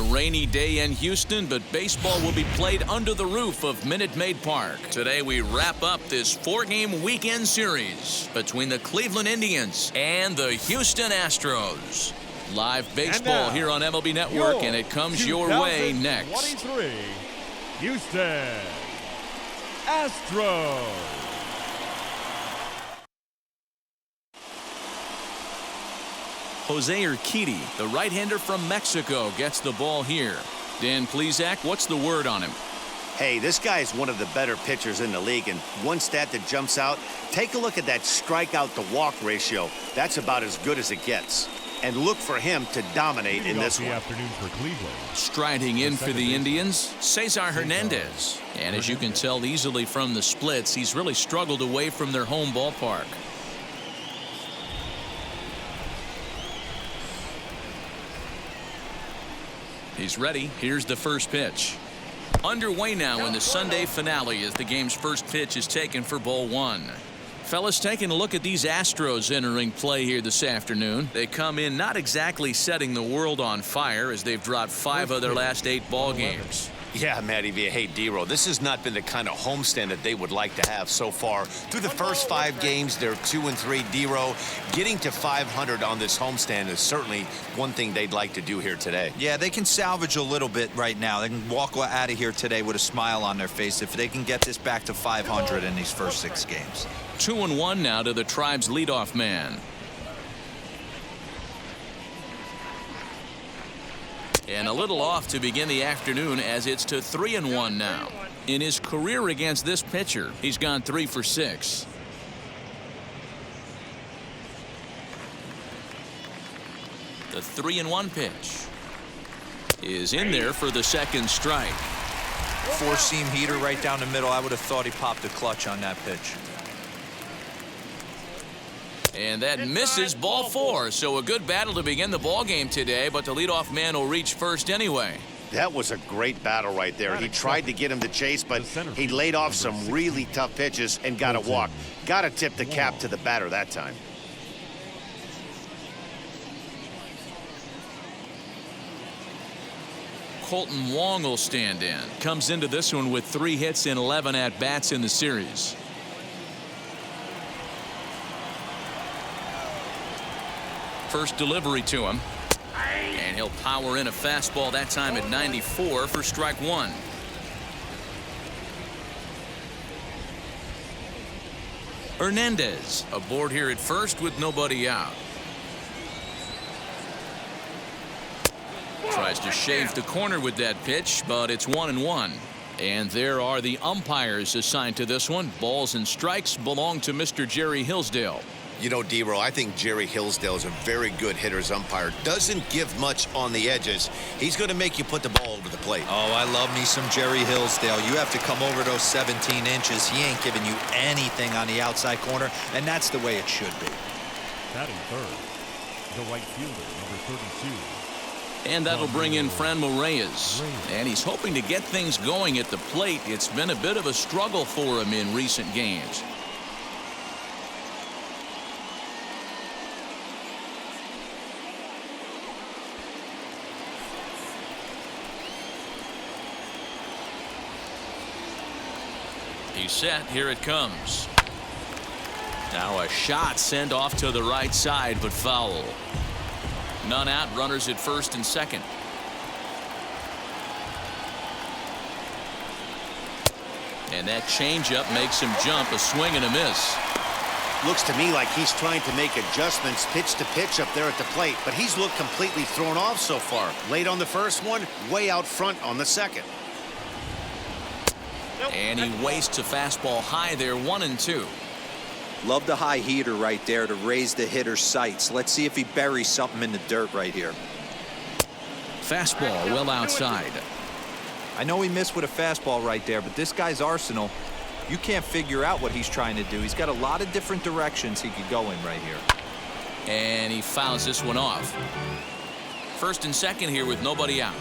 a rainy day in Houston, but baseball will be played under the roof of Minute Maid Park. Today we wrap up this 4-game weekend series between the Cleveland Indians and the Houston Astros. Live baseball here on MLB Network, and it comes your way next. 23 Houston Astros. Jose Urquidy, the right-hander from Mexico, gets the ball here. Dan Plesac, what's the word on him? Hey, this guy is one of the better pitchers in the league, and one stat that jumps out, take a look at that strikeout to walk ratio. That's about as good as it gets. And look for him to dominate in this one. Afternoon for Cleveland. Striding in for the Indians, Cesar Hernandez. And as you can tell easily from the splits, he's really struggled away from their home ballpark. He's ready. Here's the first pitch. Underway now in the Sunday finale as the game's first pitch is taken for ball one. Fellas, taking a look at these Astros entering play here this afternoon. They come in not exactly setting the world on fire as they've dropped 5 of their last 8 ball games. Yeah, Matty V. Hey, D-Row, this has not been the kind of homestand that they would like to have so far. Through the first 5 games, they're 2-3. D-Row, getting to 500 on this homestand is certainly one thing they'd like to do here today. Yeah, they can salvage a little bit right now. They can walk out of here today with a smile on their face if they can get this back to 500 in these first 6 games. 2-1 now to the Tribe's leadoff man. And a little off to begin the afternoon as it's to 3-1 now. In his career against this pitcher, he's gone 3 for 6. The 3-1 pitch is in there for the second strike. 4-seam heater right down the middle. I would have thought he popped a clutch on that pitch. And that misses ball 4. So a good battle to begin the ball game today, but the leadoff man will reach first anyway. That was a great battle right there. He tried to get him to chase, but he laid off some really tough pitches and got a walk. Got to tip the cap to the batter that time. Colton Wong will stand in. Comes into this one with 3 hits and 11 at-bats in the series. First delivery to him. And he'll power in a fastball that time at 94 for strike 1. Hernandez aboard here at first with nobody out. Tries to shave the corner with that pitch, but it's 1-1. And there are the umpires assigned to this one. Balls and strikes belong to Mr. Jerry Hillsdale. You know, D-Row, I think Jerry Hillsdale is a very good hitter's umpire. Doesn't give much on the edges. He's going to make you put the ball over the plate. Oh, I love me some Jerry Hillsdale. You have to come over those 17 inches. He ain't giving you anything on the outside corner, and that's the way it should be. Batting third, the right fielder, number 32. And that'll bring in Franmil Reyes. And he's hoping to get things going at the plate. It's been a bit of a struggle for him in recent games. He's set. Here it comes. Now a shot sent off to the right side, but foul. None out. Runners at first and second. And that changeup makes him jump. A swing and a miss. Looks to me like he's trying to make adjustments pitch to pitch up there at the plate, but he's looked completely thrown off so far. Late on the first one, way out front on the second. And he wastes a fastball high there, 1-2. Love the high heater right there to raise the hitter's sights. Let's see if he buries something in the dirt right here. Fastball well outside. I know he missed with a fastball right there, but this guy's arsenal, you can't figure out what he's trying to do. He's got a lot of different directions he could go in right here. And he fouls this one off. First and second here with nobody out.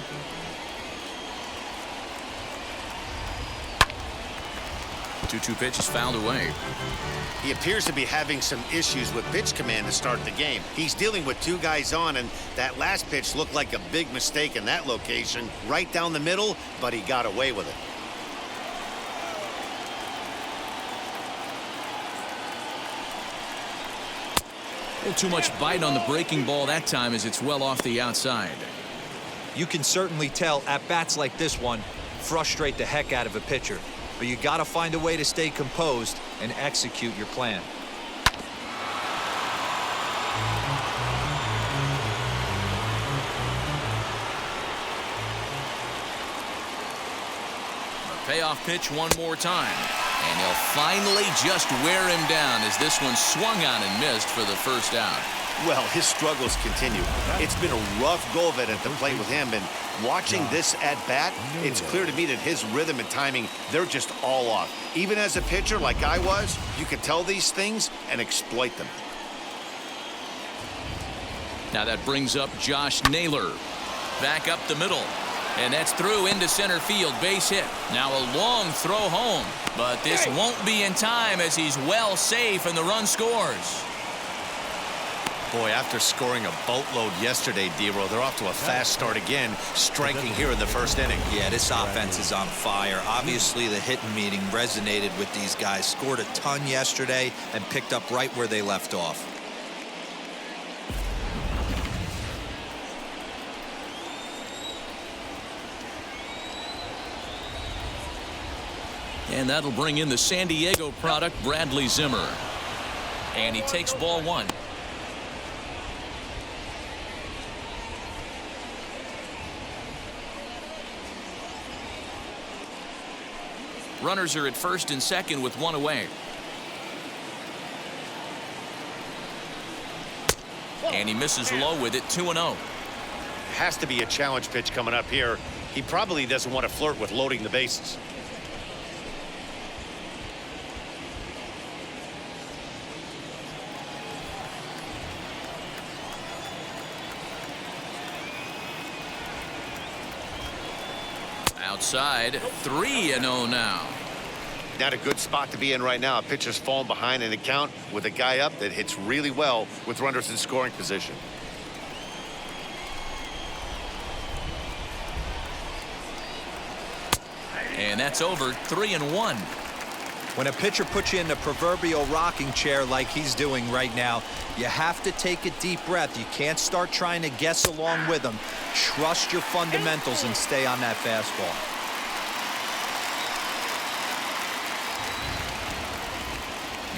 2-2 pitch is fouled away. He appears to be having some issues with pitch command to start the game. He's dealing with two guys on, and that last pitch looked like a big mistake in that location, right down the middle, but he got away with it. A little too much bite on the breaking ball that time as it's well off the outside. You can certainly tell at-bats like this one frustrate the heck out of a pitcher. But you got to find a way to stay composed and execute your plan. Payoff pitch one more time. And he'll finally just wear him down as this one swung on and missed for the first out. Well, his struggles continue. It's been a rough go of it at the plate with him, and watching this at-bat, it's clear to me that his rhythm and timing, they're just all off. Even as a pitcher like I was, you can tell these things and exploit them. Now that brings up Josh Naylor. Back up the middle. And that's through into center field, base hit. Now a long throw home, but this won't be in time as he's well safe and the run scores. Boy, after scoring a boatload yesterday, D-Row, they're off to a fast start again, striking here in the first inning. Yeah, this offense is on fire. Obviously, the hitting meeting resonated with these guys. Scored a ton yesterday and picked up right where they left off. And that'll bring in the San Diego product, Bradley Zimmer. And he takes ball one. Runners are at first and second with one away. And he misses low with it, 2-0. Has to be a challenge pitch coming up here. He probably doesn't want to flirt with loading the bases. Outside, 3-0 now. Not a good spot to be in right now. A pitcher's falling behind in the count with a guy up that hits really well with runners in scoring position. And that's over, 3-1. When a pitcher puts you in the proverbial rocking chair like he's doing right now, you have to take a deep breath. You can't start trying to guess along with him. Trust your fundamentals and stay on that fastball.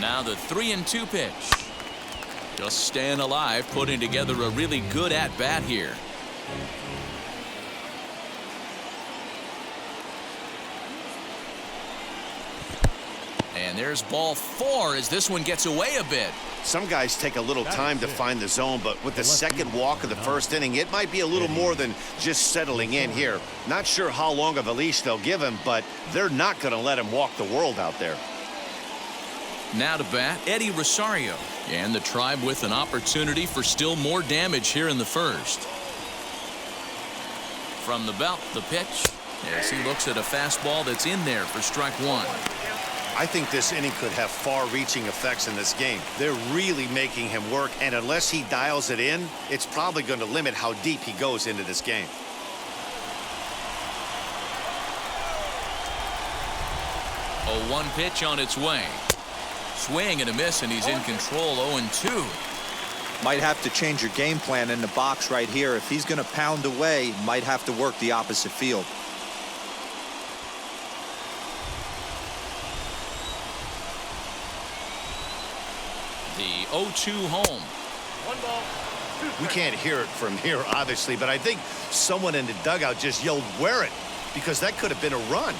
Now the 3-2 pitch. Just staying alive, putting together a really good at-bat here. And there's ball 4 as this one gets away a bit. Some guys take a little time to find the zone, but with the second walk of the first inning, it might be a little more than just settling in here. Not sure how long of a leash they'll give him, but they're not going to let him walk the world out there. Now to bat, Eddie Rosario. And the Tribe with an opportunity for still more damage here in the first. From the belt, the pitch. As he looks at a fastball that's in there for strike one. I think this inning could have far-reaching effects in this game. They're really making him work, and unless he dials it in, it's probably going to limit how deep he goes into this game. A 1 pitch on its way. Swing and a miss, and he's in control, 0-2. Might have to change your game plan in the box right here. If he's going to pound away, might have to work the opposite field. The 0-2 home. We can't hear it from here, obviously, but I think someone in the dugout just yelled, "Wear it," because that could have been a run.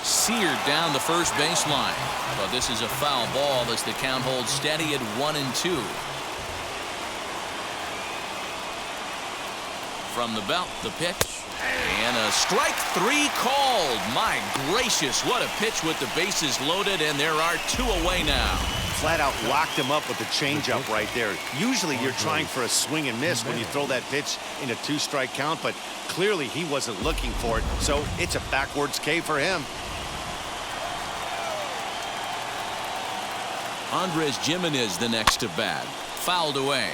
Seared down the first baseline. But this is a foul ball as the count holds steady at 1-2. From the belt, the pitch. And a strike 3 called. My gracious, what a pitch with the bases loaded, and there are 2 away now. flat out locked him up with the changeup right there. Usually you're trying for a swing and miss when you throw that pitch in a 2-strike count, but clearly he wasn't looking for it, so it's a backwards K for him. Andres Jimenez the next to bat. Fouled away.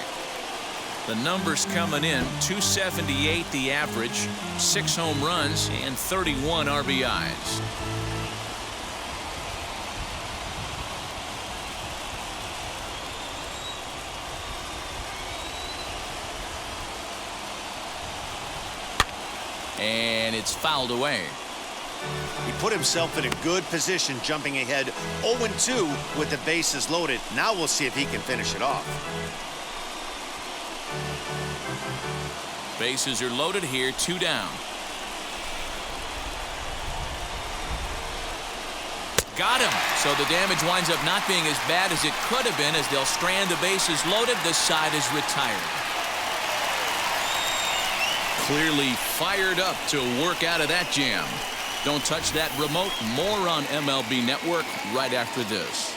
The numbers coming in, 278 the average, 6 home runs and 31 RBIs. And it's fouled away. He put himself in a good position jumping ahead 0-2 with the bases loaded. Now we'll see if he can finish it off. Bases are loaded here, 2 down. Got him. So the damage winds up not being as bad as it could have been as they'll strand the bases loaded. This side is retired. Clearly fired up to work out of that jam. Don't touch that remote. More on MLB Network right after this.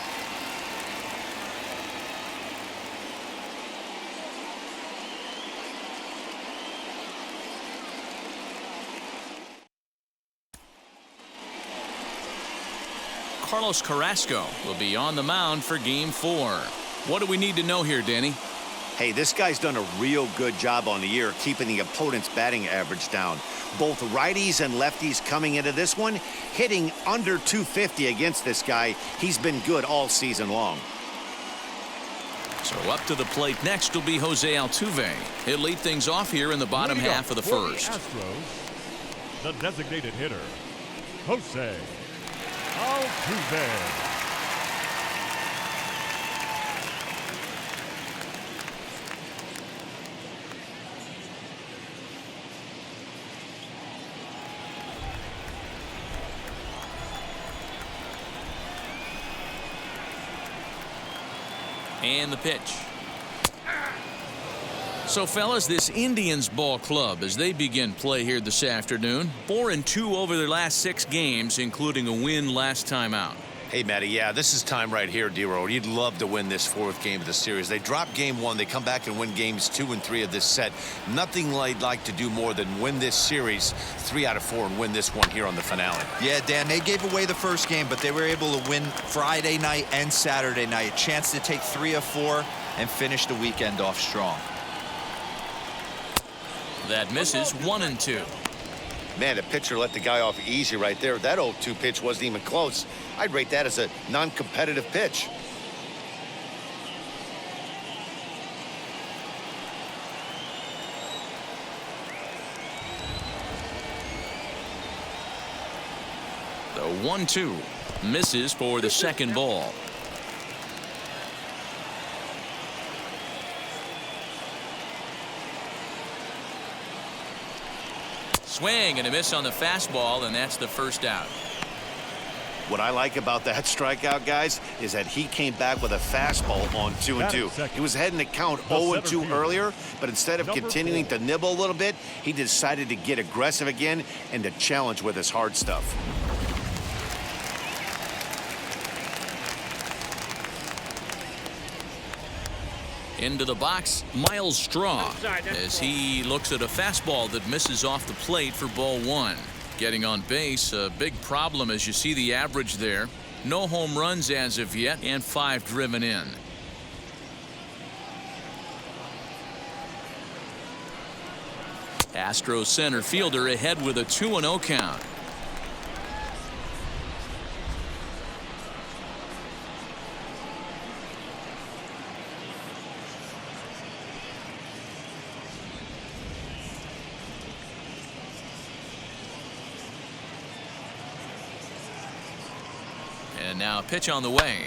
Carlos Carrasco will be on the mound for Game 4. What do we need to know here, Danny? Hey, this guy's done a real good job on the year keeping the opponent's batting average down. Both righties and lefties coming into this one, hitting under 250 against this guy. He's been good all season long. So up to the plate next will be Jose Altuve. He'll lead things off here in the bottom half of the first. Astros, the designated hitter, Jose Altuve. And the pitch. So, fellas, this Indians ball club, as they begin play here this afternoon, 4-2 over their last 6 games, including a win last time out. Hey, Matty, yeah, this is time right here, D-Row. You'd love to win this 4th game of the series. They drop game 1. They come back and win games 2 and 3 of this set. Nothing they'd like to do more than win this series 3 out of 4 and win this one here on the finale. Yeah, Dan, they gave away the first game, but they were able to win Friday night and Saturday night. A chance to take 3 of 4 and finish the weekend off strong. That misses 1-2. Man, the pitcher let the guy off easy right there. That 0-2 pitch wasn't even close. I'd rate that as a non-competitive pitch. The 1-2 misses for the second ball. Swing and a miss on the fastball, and that's the first out. What I like about that strikeout, guys, is that he came back with a fastball on 2-2. He was heading to count 0-2 earlier, but instead of continuing to nibble a little bit, he decided to get aggressive again and to challenge with his hard stuff. Into the box, Miles Straw, as he looks at a fastball that misses off the plate for ball 1. Getting on base, a big problem as you see the average there. No home runs as of yet, and 5 driven in. Astros center fielder ahead with a 2-0 count. And now a pitch on the way.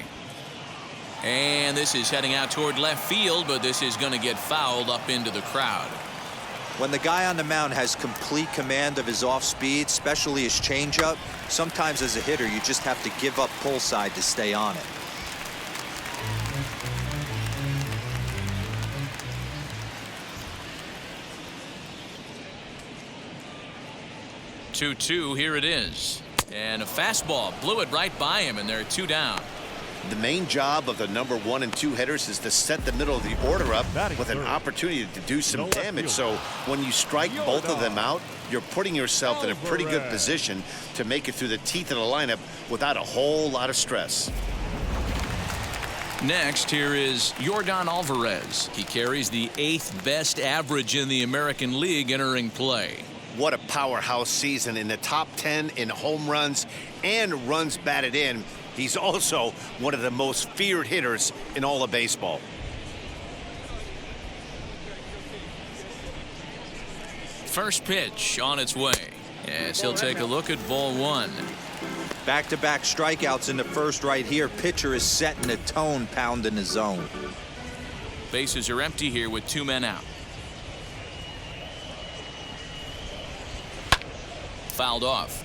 And this is heading out toward left field, but this is going to get fouled up into the crowd. When the guy on the mound has complete command of his off speed, especially his changeup, sometimes as a hitter you just have to give up pull side to stay on it. Two-two, here it is. And a fastball blew it right by him, and they're 2 down. The main job of the number 1 and 2 hitters is to set the middle of the order up with an opportunity to do some damage. So when you strike both of them out, you're putting yourself in a pretty good position to make it through the teeth of the lineup without a whole lot of stress. Next, here is Yordan Alvarez. He carries the 8th best average in the American League entering play. What a powerhouse season, in the top 10 in home runs and runs batted in. He's also one of the most feared hitters in all of baseball. First pitch on its way. Yes, he'll take a look at ball 1. Back-to-back strikeouts in the first right here. Pitcher is setting the tone, pounding the zone. Bases are empty here with 2 men out. Fouled off.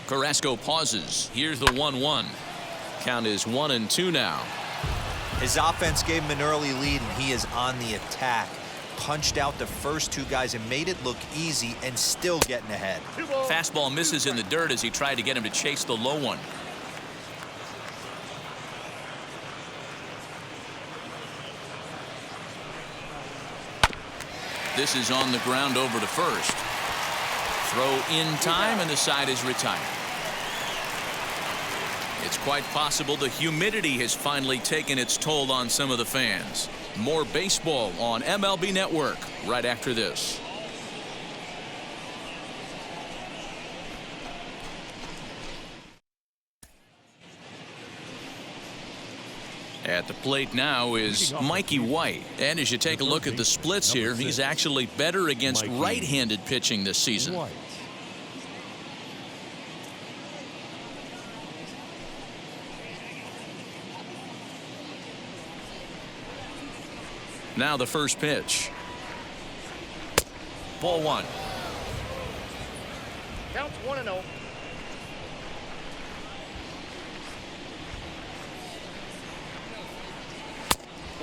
Carrasco pauses. Here's the 1-1. Count is 1-2 now. His offense gave him an early lead, and he is on the attack. Punched out the first 2 guys and made it look easy, and still getting ahead. Fastball misses in the dirt as he tried to get him to chase the low one. This is on the ground over to first. Throw in time, and the side is retired. It's quite possible the humidity has finally taken its toll on some of the fans. More baseball on MLB Network right after this. At the plate now is Mikey White. And as you take a look at the splits here, he's actually better against right-handed pitching this season. Now the first pitch. Ball 1. Counts 1-0.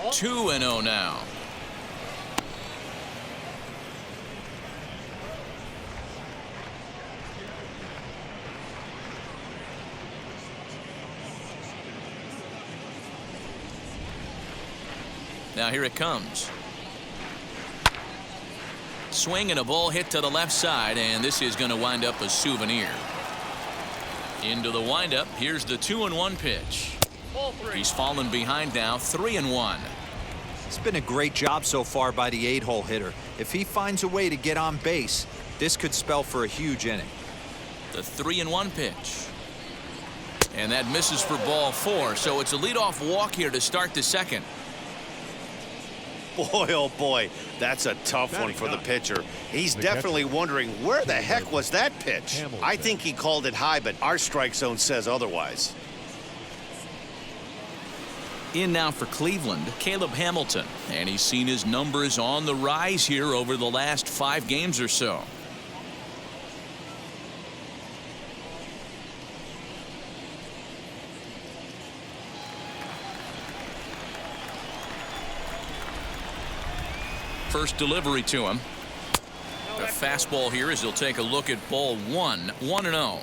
2-0 now. Now here it comes. Swing and a ball hit to the left side, and this is going to wind up a souvenir. Into the windup. Here's the 2-1 pitch. He's fallen behind now, 3-1. It's been a great job so far by the 8-hole hitter. If he finds a way to get on base, this could spell for a huge inning. The 3-1 pitch. And that misses for ball 4, so it's a leadoff walk here to start the second. Boy, oh boy, that's a tough one for the pitcher. He's definitely wondering, where the heck was that pitch? I think he called it high, but our strike zone says otherwise. In now for Cleveland, Caleb Hamilton, and he's seen his numbers on the rise here over the last 5 games or so. First delivery to him. The fastball here as he'll take a look at ball 1, 1-0.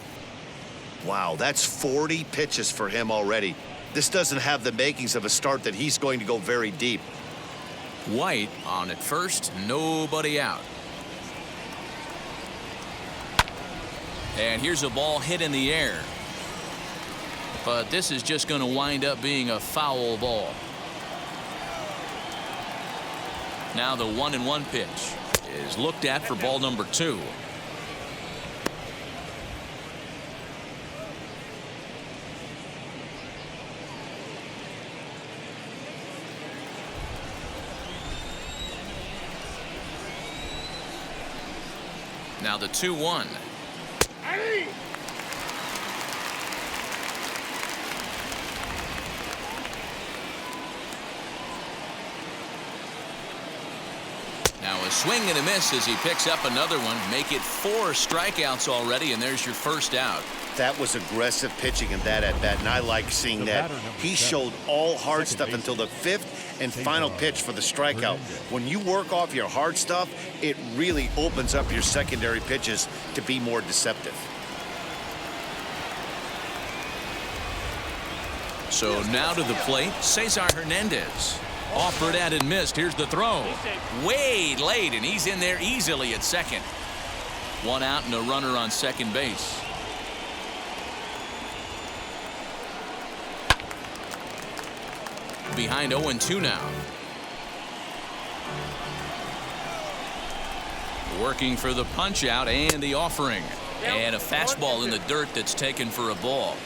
Wow, that's 40 pitches for him already. This doesn't have the makings of a start that he's going to go very deep. White on at first, nobody out. And here's a ball hit in the air. But this is just going to wind up being a foul ball. Now the 1-1 pitch is looked at for ball number 2. Now the 2-1. Now a swing and a miss as he picks up another one. Make it 4 strikeouts already, and there's your first out. That was aggressive pitching in that at-bat, and I like seeing that. He showed all hard stuff until the 5th and final pitch for the strikeout. When you work off your hard stuff, it really opens up your secondary pitches to be more deceptive. So now to the plate, Cesar Hernandez. Offered at and missed. Here's the throw. Way late, and he's in there easily at second. One out and a runner on second base. Behind 0-2 now. Working for the punch out and the offering. And a fastball in the dirt that's taken for a ball.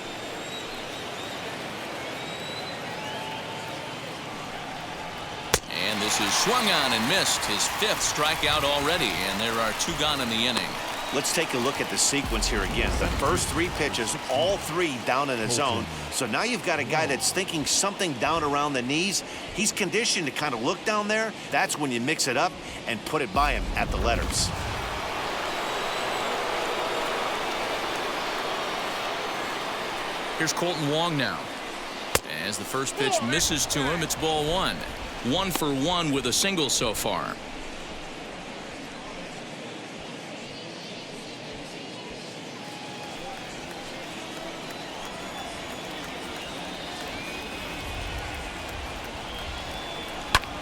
And this is swung on and missed. His 5th strikeout already, and there are 2 gone in the inning. Let's take a look at the sequence here again. The first 3 pitches, all 3 down in the zone. So now you've got a guy that's thinking something down around the knees. He's conditioned to kind of look down there. That's when you mix it up and put it by him at the letters. Here's Colton Wong now. As the first pitch misses to him, it's ball 1. 1 for 1 with a single so far.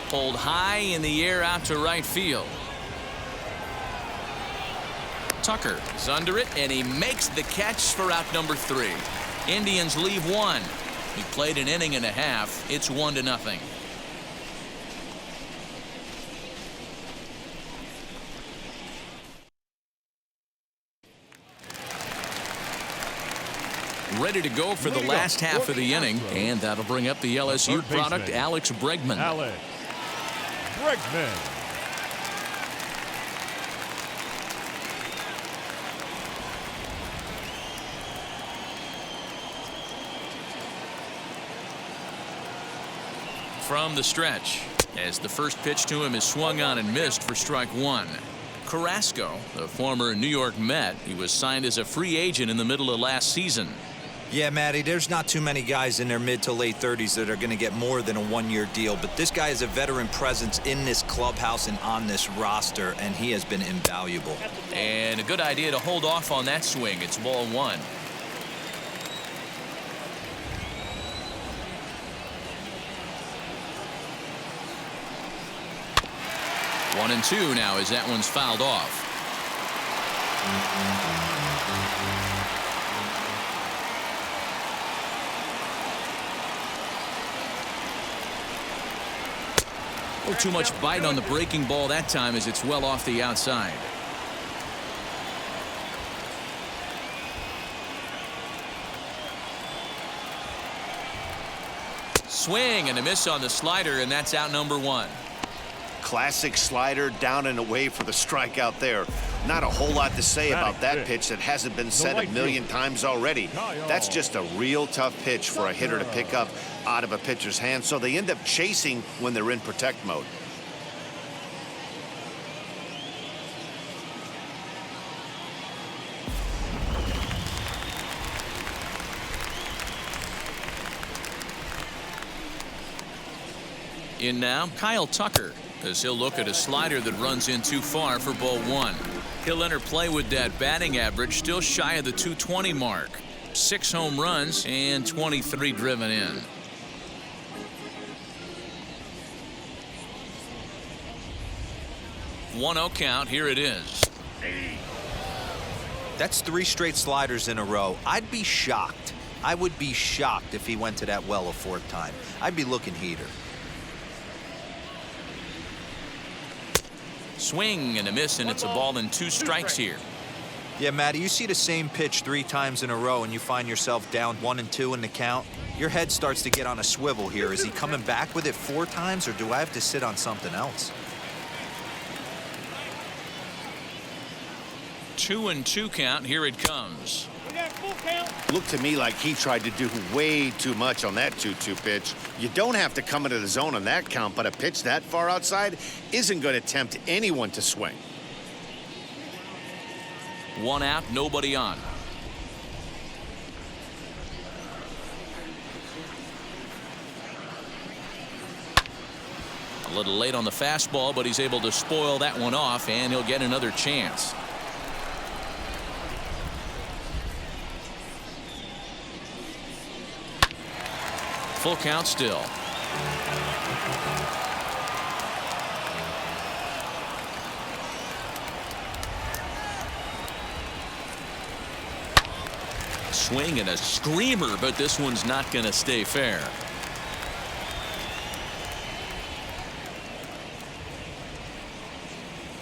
Pulled high in the air out to right field. Tucker is under it, and he makes the catch for out number 3. Indians leave 1. He played an inning and a half. It's 1-0. Ready to go for the last half of the inning, and that'll bring up the LSU product, Alex Bregman. Alex Bregman. From the stretch, as the first pitch to him is swung on and missed for strike 1. Carrasco, the former New York Met, he was signed as a free agent in the middle of last season. Yeah, Matty, there's not too many guys in their mid to late 30s that are going to get more than a 1-year deal, but this guy is a veteran presence in this clubhouse and on this roster, and he has been invaluable. And a good idea to hold off on that swing. It's ball 1. One and 2 now as that one's fouled off. A little too much bite on the breaking ball that time as it's well off the outside. Swing and a miss on the slider, and that's out number 1. Classic slider down and away for the strikeout there. Not a whole lot to say about that pitch that hasn't been said a million times already. That's just a real tough pitch for a hitter to pick up out of a pitcher's hand, so they end up chasing when they're in protect mode. In now, Kyle Tucker, as he'll look at a slider that runs in too far for ball 1. He'll enter play with that batting average still shy of the 220 mark. 6 home runs and 23 driven in. 1-0 count. Here it is. That's 3 straight sliders in a row. I'd be shocked. I would be shocked if he went to that well a 4th time. I'd be looking heater. Swing and a miss, and it's a ball and 2 strikes here. Yeah, Matty, you see the same pitch 3 times in a row and you find yourself down 1 and 2 in the count. Your head starts to get on a swivel here. Is he coming back with it 4 times, or do I have to sit on something else? 2-2 count. Here it comes. Looked to me like he tried to do way too much on that 2-2 pitch. You don't have to come into the zone on that count, but a pitch that far outside isn't going to tempt anyone to swing. 1 out, nobody on. A little late on the fastball, but he's able to spoil that one off, and he'll get another chance. Full count still. Swing and a screamer, but this one's not going to stay fair.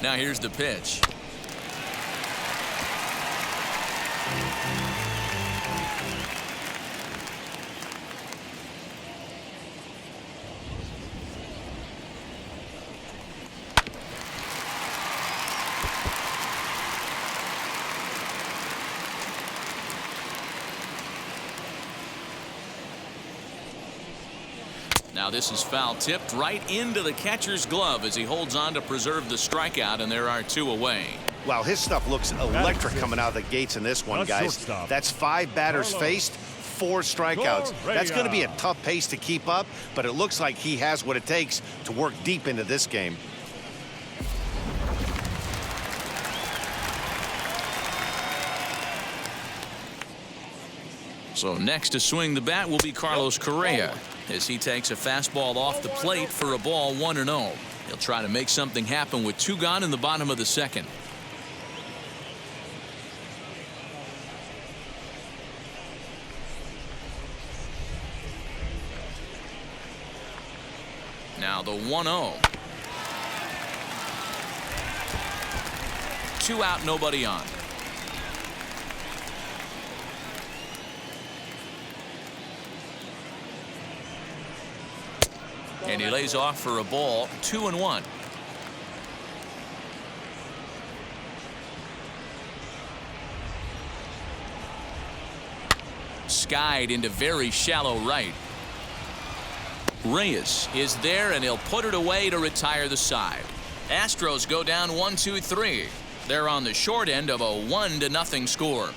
Now here's the pitch. Now this is foul tipped right into the catcher's glove as he holds on to preserve the strikeout, and there are 2 away. Wow, his stuff looks electric coming out of the gates in this one, guys. That's 5 batters faced, 4 strikeouts. That's going to be a tough pace to keep up, but it looks like he has what it takes to work deep into this game. So next to swing the bat will be Carlos Correa as he takes a fastball off the plate for a ball 1-0. He'll try to make something happen with 2 gone in the bottom of the second. Now the 1-0. 2 out, nobody on. And he lays off for a ball, 2-1. Skied into very shallow right. Reyes is there, and he'll put it away to retire the side. Astros go down 1-2-3. They're on the short end of a 1-0 score.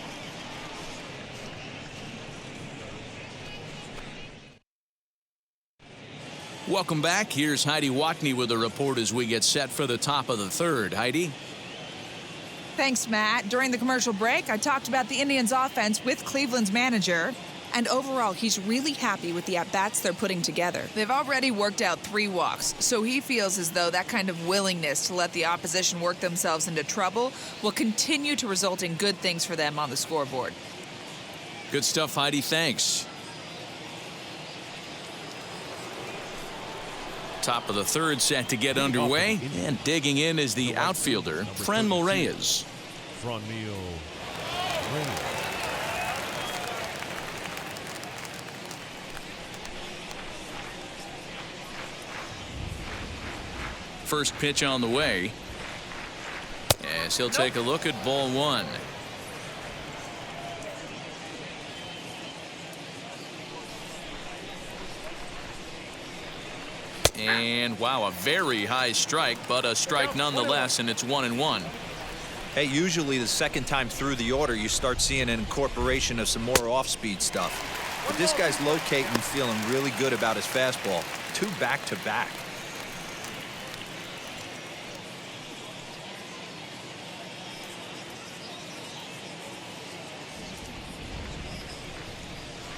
Welcome back. Here's Heidi Watney with a report as we get set for the top of the third. Heidi? Thanks, Matt. During the commercial break, I talked about the Indians' offense with Cleveland's manager. And overall, he's really happy with the at-bats they're putting together. They've already worked out 3 walks, so he feels as though that kind of willingness to let the opposition work themselves into trouble will continue to result in good things for them on the scoreboard. Good stuff, Heidi. Thanks. Top of the third set to get underway, and digging in is the outfielder, Franmil Reyes. First pitch on the way, as he'll take a look at ball 1. And wow, a very high strike, but a strike nonetheless, and it's 1-1. Hey, usually the second time through the order, you start seeing an incorporation of some more off-speed stuff. But this guy's locating and feeling really good about his fastball. 2 back-to-back.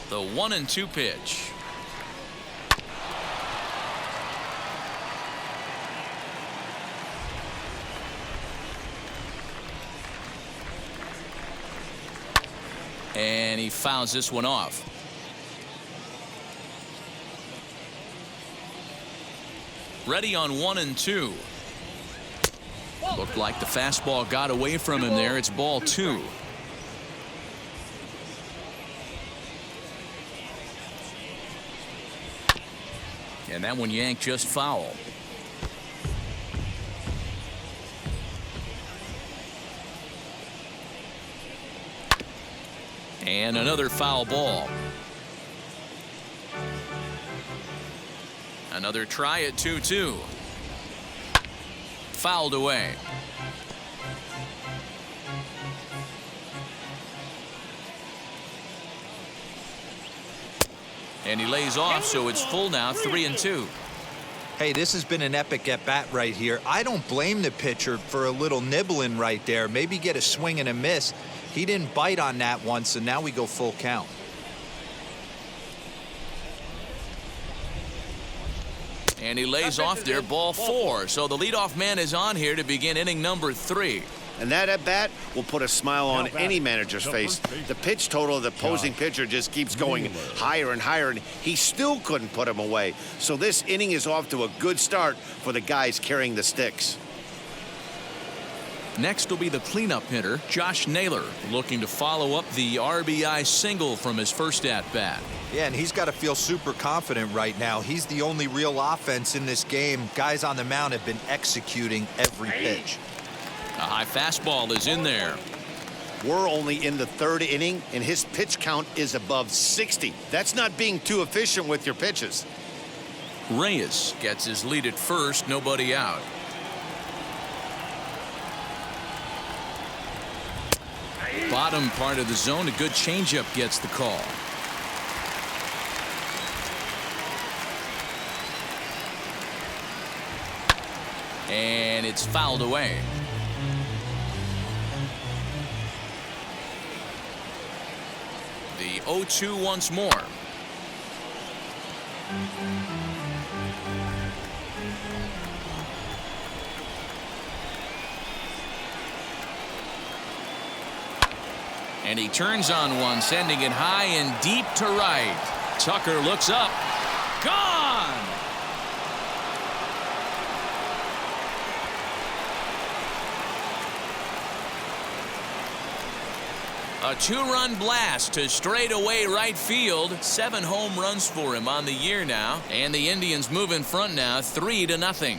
The 1-2 pitch. And he fouls this one off. Ready on 1-2. Looked like the fastball got away from him there. It's ball 2. And that one yanked just foul. And another foul ball. Another try at 2-2. Fouled away. And he lays off, so it's full now, 3-2. Hey, this has been an epic at-bat right here. I don't blame the pitcher for a little nibbling right there. Maybe get a swing and a miss. He didn't bite on that one, so now we go full count. And he lays off there, ball 4. So the leadoff man is on here to begin inning number 3. And that at-bat will put a smile on any manager's face. The pitch total of the opposing pitcher just keeps going higher and higher, and he still couldn't put him away. So this inning is off to a good start for the guys carrying the sticks. Next will be the cleanup hitter, Josh Naylor, looking to follow up the RBI single from his first at-bat. Yeah, and he's got to feel super confident right now. He's the only real offense in this game. Guys on the mound have been executing every pitch. A high fastball is in there. We're only in the 3rd inning, and his pitch count is above 60. That's not being too efficient with your pitches. Reyes gets his lead at first, nobody out. Bottom part of the zone, a good changeup gets the call. And it's fouled away. The 0-2 once more. And he turns on one, sending it high and deep to right. Tucker looks up. Gone! A 2-run blast to straightaway right field. 7 home runs for him on the year now. And the Indians move in front now, 3-0.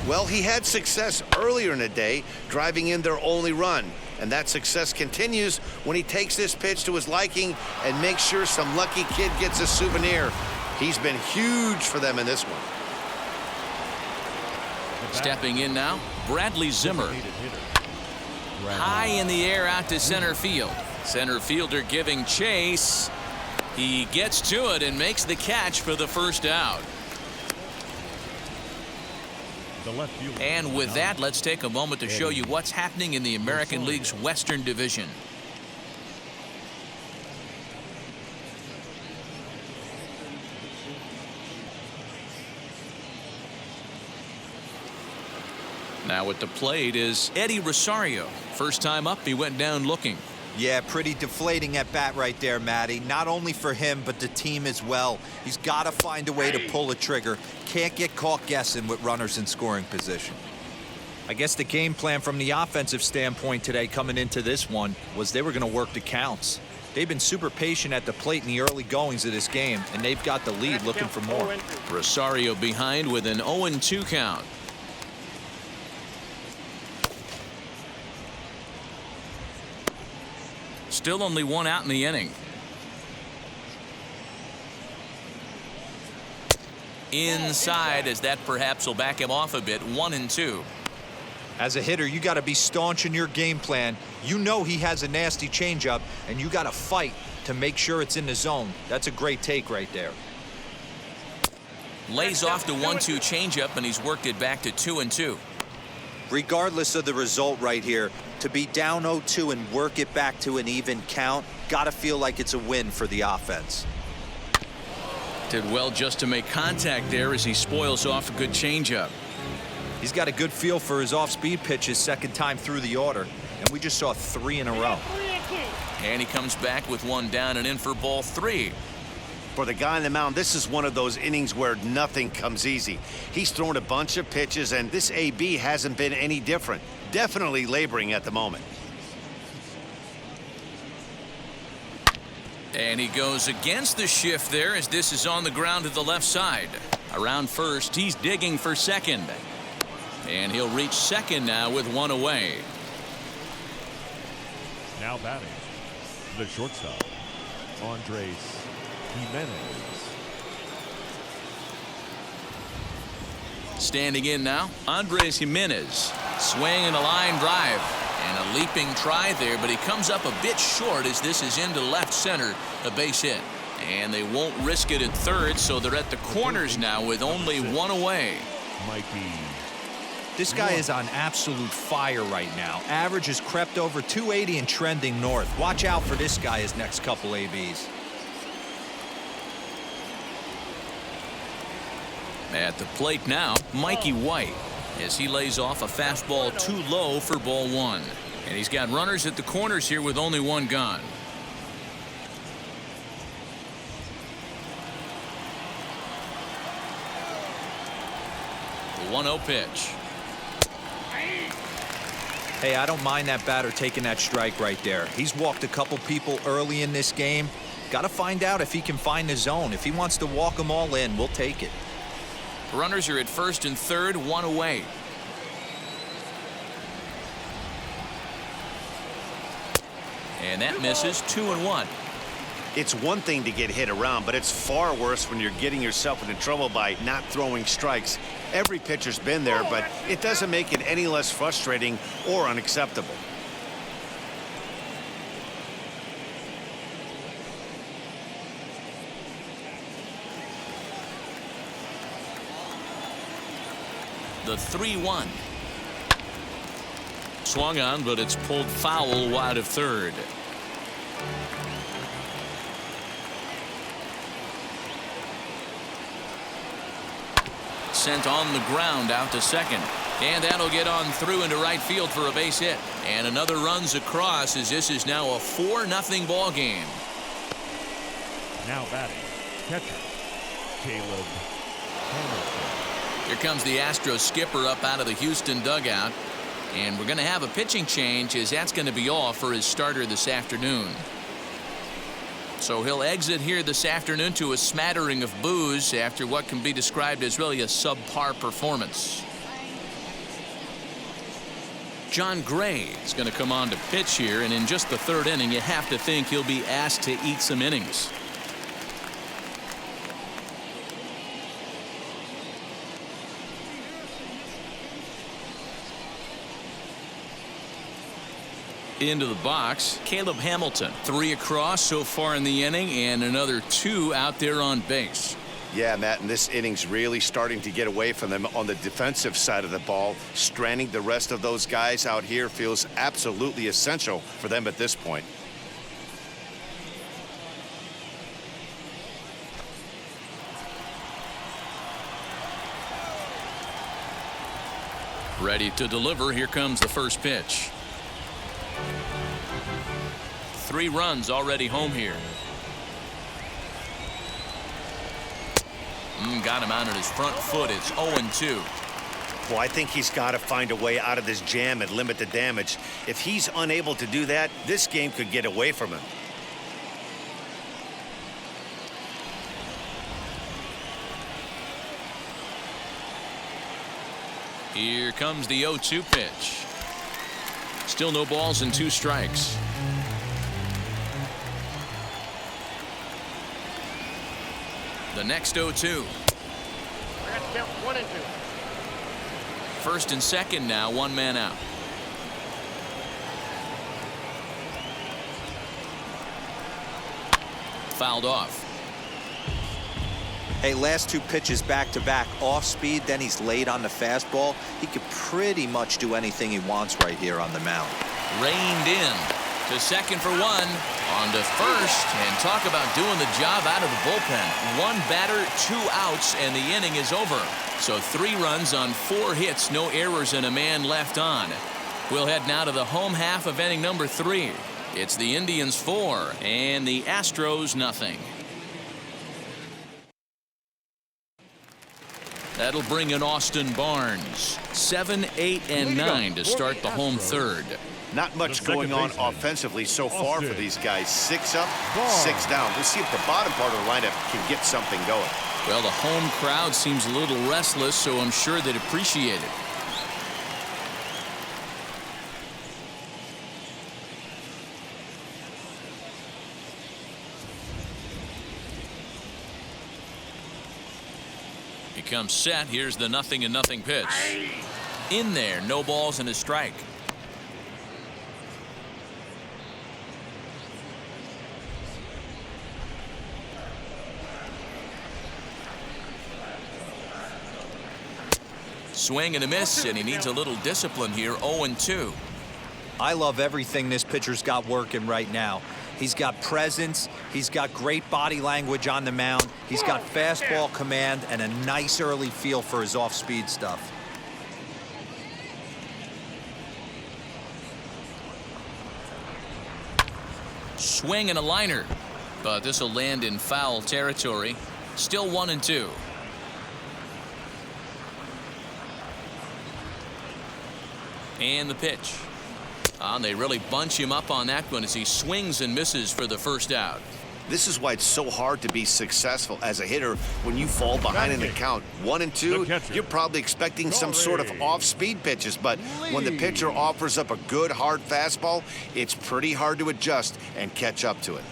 Well, he had success earlier in the day, driving in their only run. And that success continues when he takes this pitch to his liking and makes sure some lucky kid gets a souvenir. He's been huge for them in this one. Stepping in now, Bradley Zimmer. High in the air out to center field. Center fielder giving chase. He gets to it and makes the catch for the first out. And with that, let's take a moment to show you what's happening in the American League's Western Division. Now at the plate is Eddie Rosario. First time up, he went down looking. Yeah, pretty deflating at bat right there, Matty. Not only for him, but the team as well. He's got to find a way to pull a trigger. Can't get caught guessing with runners in scoring position. I guess the game plan from the offensive standpoint today coming into this one was they were going to work the counts. They've been super patient at the plate in the early goings of this game, and they've got the lead looking for more. Rosario behind with an 0-2 count. Still only 1 out in the inning. Inside, as that perhaps will back him off a bit. 1-2. As a hitter, you got to be staunch in your game plan. You know he has a nasty changeup, and you got to fight to make sure it's in the zone. That's a great take right there. Lays off the 1-2 changeup, and he's worked it back to 2-2. Regardless of the result right here, to be down 0-2 and work it back to an even count, gotta feel like it's a win for the offense. Did well just to make contact there as he spoils off a good changeup. He's got a good feel for his off-speed pitches second time through the order, and we just saw 3 in a row. And he comes back with 1 down and in for ball 3. For the guy on the mound, this is one of those innings where nothing comes easy. He's thrown a bunch of pitches, and this AB hasn't been any different. Definitely laboring at the moment. And he goes against the shift there as this is on the ground to the left side. Around first, he's digging for second. And he'll reach second now with 1 away. Now batting, the shortstop, Jimenez. Standing in now, Andres Jimenez. Swing and a line drive. And a leaping try there, but he comes up a bit short as this is into left center, a base hit. And they won't risk it at third, so they're at the corners now with only one away. Mikey. This guy is on absolute fire right now. Average has crept over 280 and trending north. Watch out for this guy his next couple ABs. At the plate now, Mikey White, as he lays off a fastball too low for ball one. And he's got runners at the corners here with only one gone. The 1-0 pitch. Hey, I don't mind that batter taking that strike right there. He's walked a couple people early in this game. Got to find out if he can find the zone. If he wants to walk them all in, we'll take it. Runners are at first and third, one away. And that misses. 2-1. It's one thing to get hit around, but it's far worse when you're getting yourself into trouble by not throwing strikes. Every pitcher's been there, but it doesn't make it any less frustrating or unacceptable. The 3-1. Swung on, but it's pulled foul wide of third. Sent on the ground out to second. And that'll get on through into right field for a base hit. And another runs across as this is now a 4-0 ball game. Now batting, catcher, Caleb Hamilton. Here comes the Astros skipper up out of the Houston dugout. And we're going to have a pitching change as that's going to be all for his starter this afternoon. So he'll exit here this afternoon to a smattering of boos after what can be described as really a subpar performance. John Gray is going to come on to pitch here, and in just the third inning you have to think he'll be asked to eat some innings. Into the box, Caleb Hamilton. 3 across so far in the inning, and another 2 out there on base. Yeah, Matt, and this inning's really starting to get away from them on the defensive side of the ball. Stranding the rest of those guys out here feels absolutely essential for them at this point. Ready to deliver. Here comes the first pitch. 3 runs already home here. Got him out on his front foot. It's 0-2. Well, I think he's got to find a way out of this jam and limit the damage. If he's unable to do that, this game could get away from him. Here comes the 0-2 pitch. Still no balls and 2 strikes. The next 0-2. First and second now, 1 man out. Fouled off. Hey, last 2 pitches back-to-back off speed, then he's laid on the fastball. He could pretty much do anything he wants right here on the mound. Reined in to second for 1. On to first, and talk about doing the job out of the bullpen. 1 batter, 2 outs, and the inning is over. So 3 runs on 4 hits, no errors, and a man left on. We'll head now to the home half of inning number 3. It's the Indians 4 and the Astros nothing. That'll bring in Austin Barnes. 7, 8, and 9 to start the home third. Not much going on offensively so far for these guys. 6 up, 6 down. We'll see if the bottom part of the lineup can get something going. Well, the home crowd seems a little restless, so I'm sure they'd appreciate it. He comes set. Here's the 0-0 pitch. In there, no balls and a strike. swing and a miss, and he needs a little discipline here. 0-2. I love everything this pitcher's got working right now. He's got presence, he's got great body language on the mound, he's got fastball command and a nice early feel for his off-speed stuff. Swing and a liner, but this will land in foul territory. Still 1-2. And the pitch. They really bunch him up on that one as he swings and misses for the first out. This is why it's so hard to be successful as a hitter when you fall behind in the count. 1-2, you're probably expecting some sort of off-speed pitches, but when the pitcher offers up a good hard fastball, it's pretty hard to adjust and catch up to it.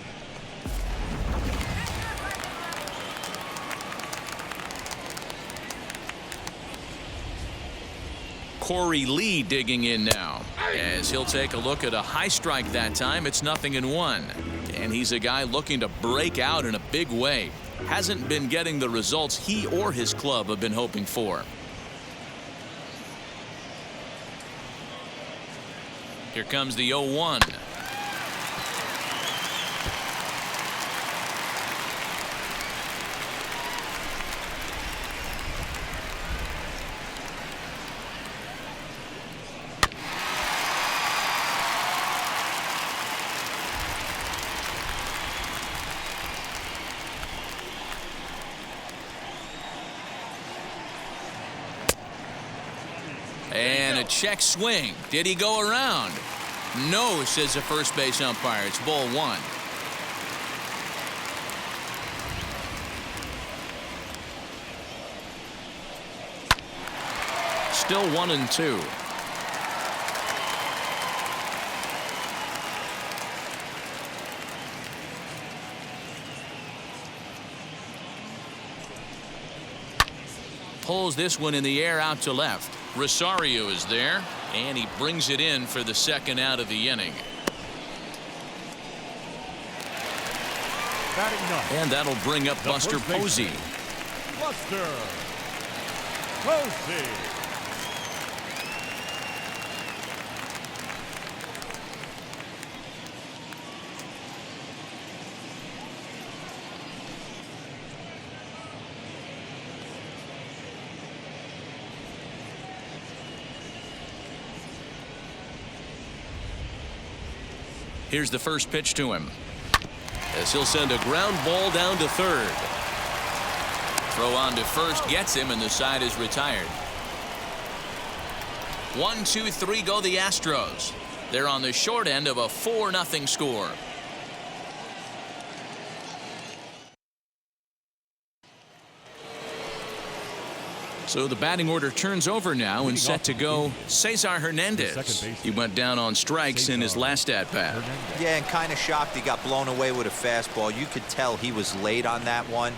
Corey Lee digging in now as he'll take a look at a high strike that time. It's 0-1, and he's a guy looking to break out in a big way. Hasn't been getting the results he or his club have been hoping for. Here comes the 0-1. And a check swing. Did he go around? No, says the first base umpire. It's ball 1. Still 1-2. Pulls this one in the air out to left. Rosario is there, and he brings it in for the second out of the inning. And that'll bring up Buster Posey. Buster Posey. Here's the first pitch to him as he'll send a ground ball down to third. Throw on to first gets him, and the side is retired. 1, 2, 3 go the Astros. They're on the short end of a 4-0 score. So the batting order turns over now and set to go Cesar Hernandez. He went down on strikes in his last at-bat. Yeah, and kind of shocked he got blown away with a fastball. You could tell he was late on that one,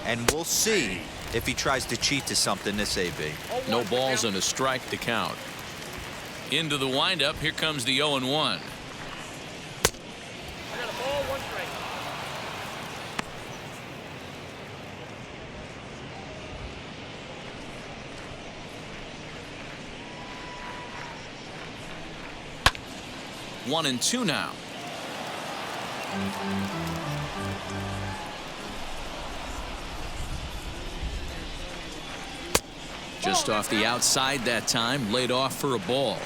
and we'll see if he tries to cheat to something this AB. No balls and a strike to count. Into the windup, here comes the 0-1. One and 2 now. Just off the outside that time, laid off for a ball.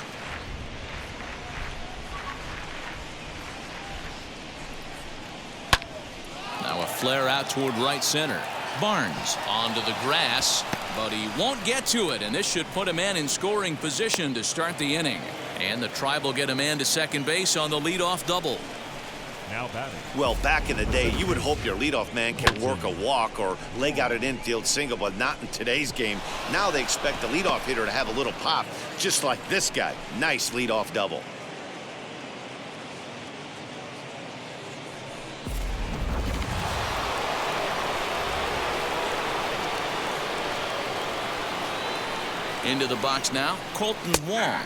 Now a flare out toward right center. Barnes onto the grass, but he won't get to it, and this should put a man in scoring position to start the inning. And the Tribe will get a man to second base on the leadoff double. Now batting. Well, back in the day, you would hope your leadoff man can work a walk or leg out an infield single, but not in today's game. Now they expect the leadoff hitter to have a little pop, just like this guy. Nice leadoff double. Into the box now, Colton Wong,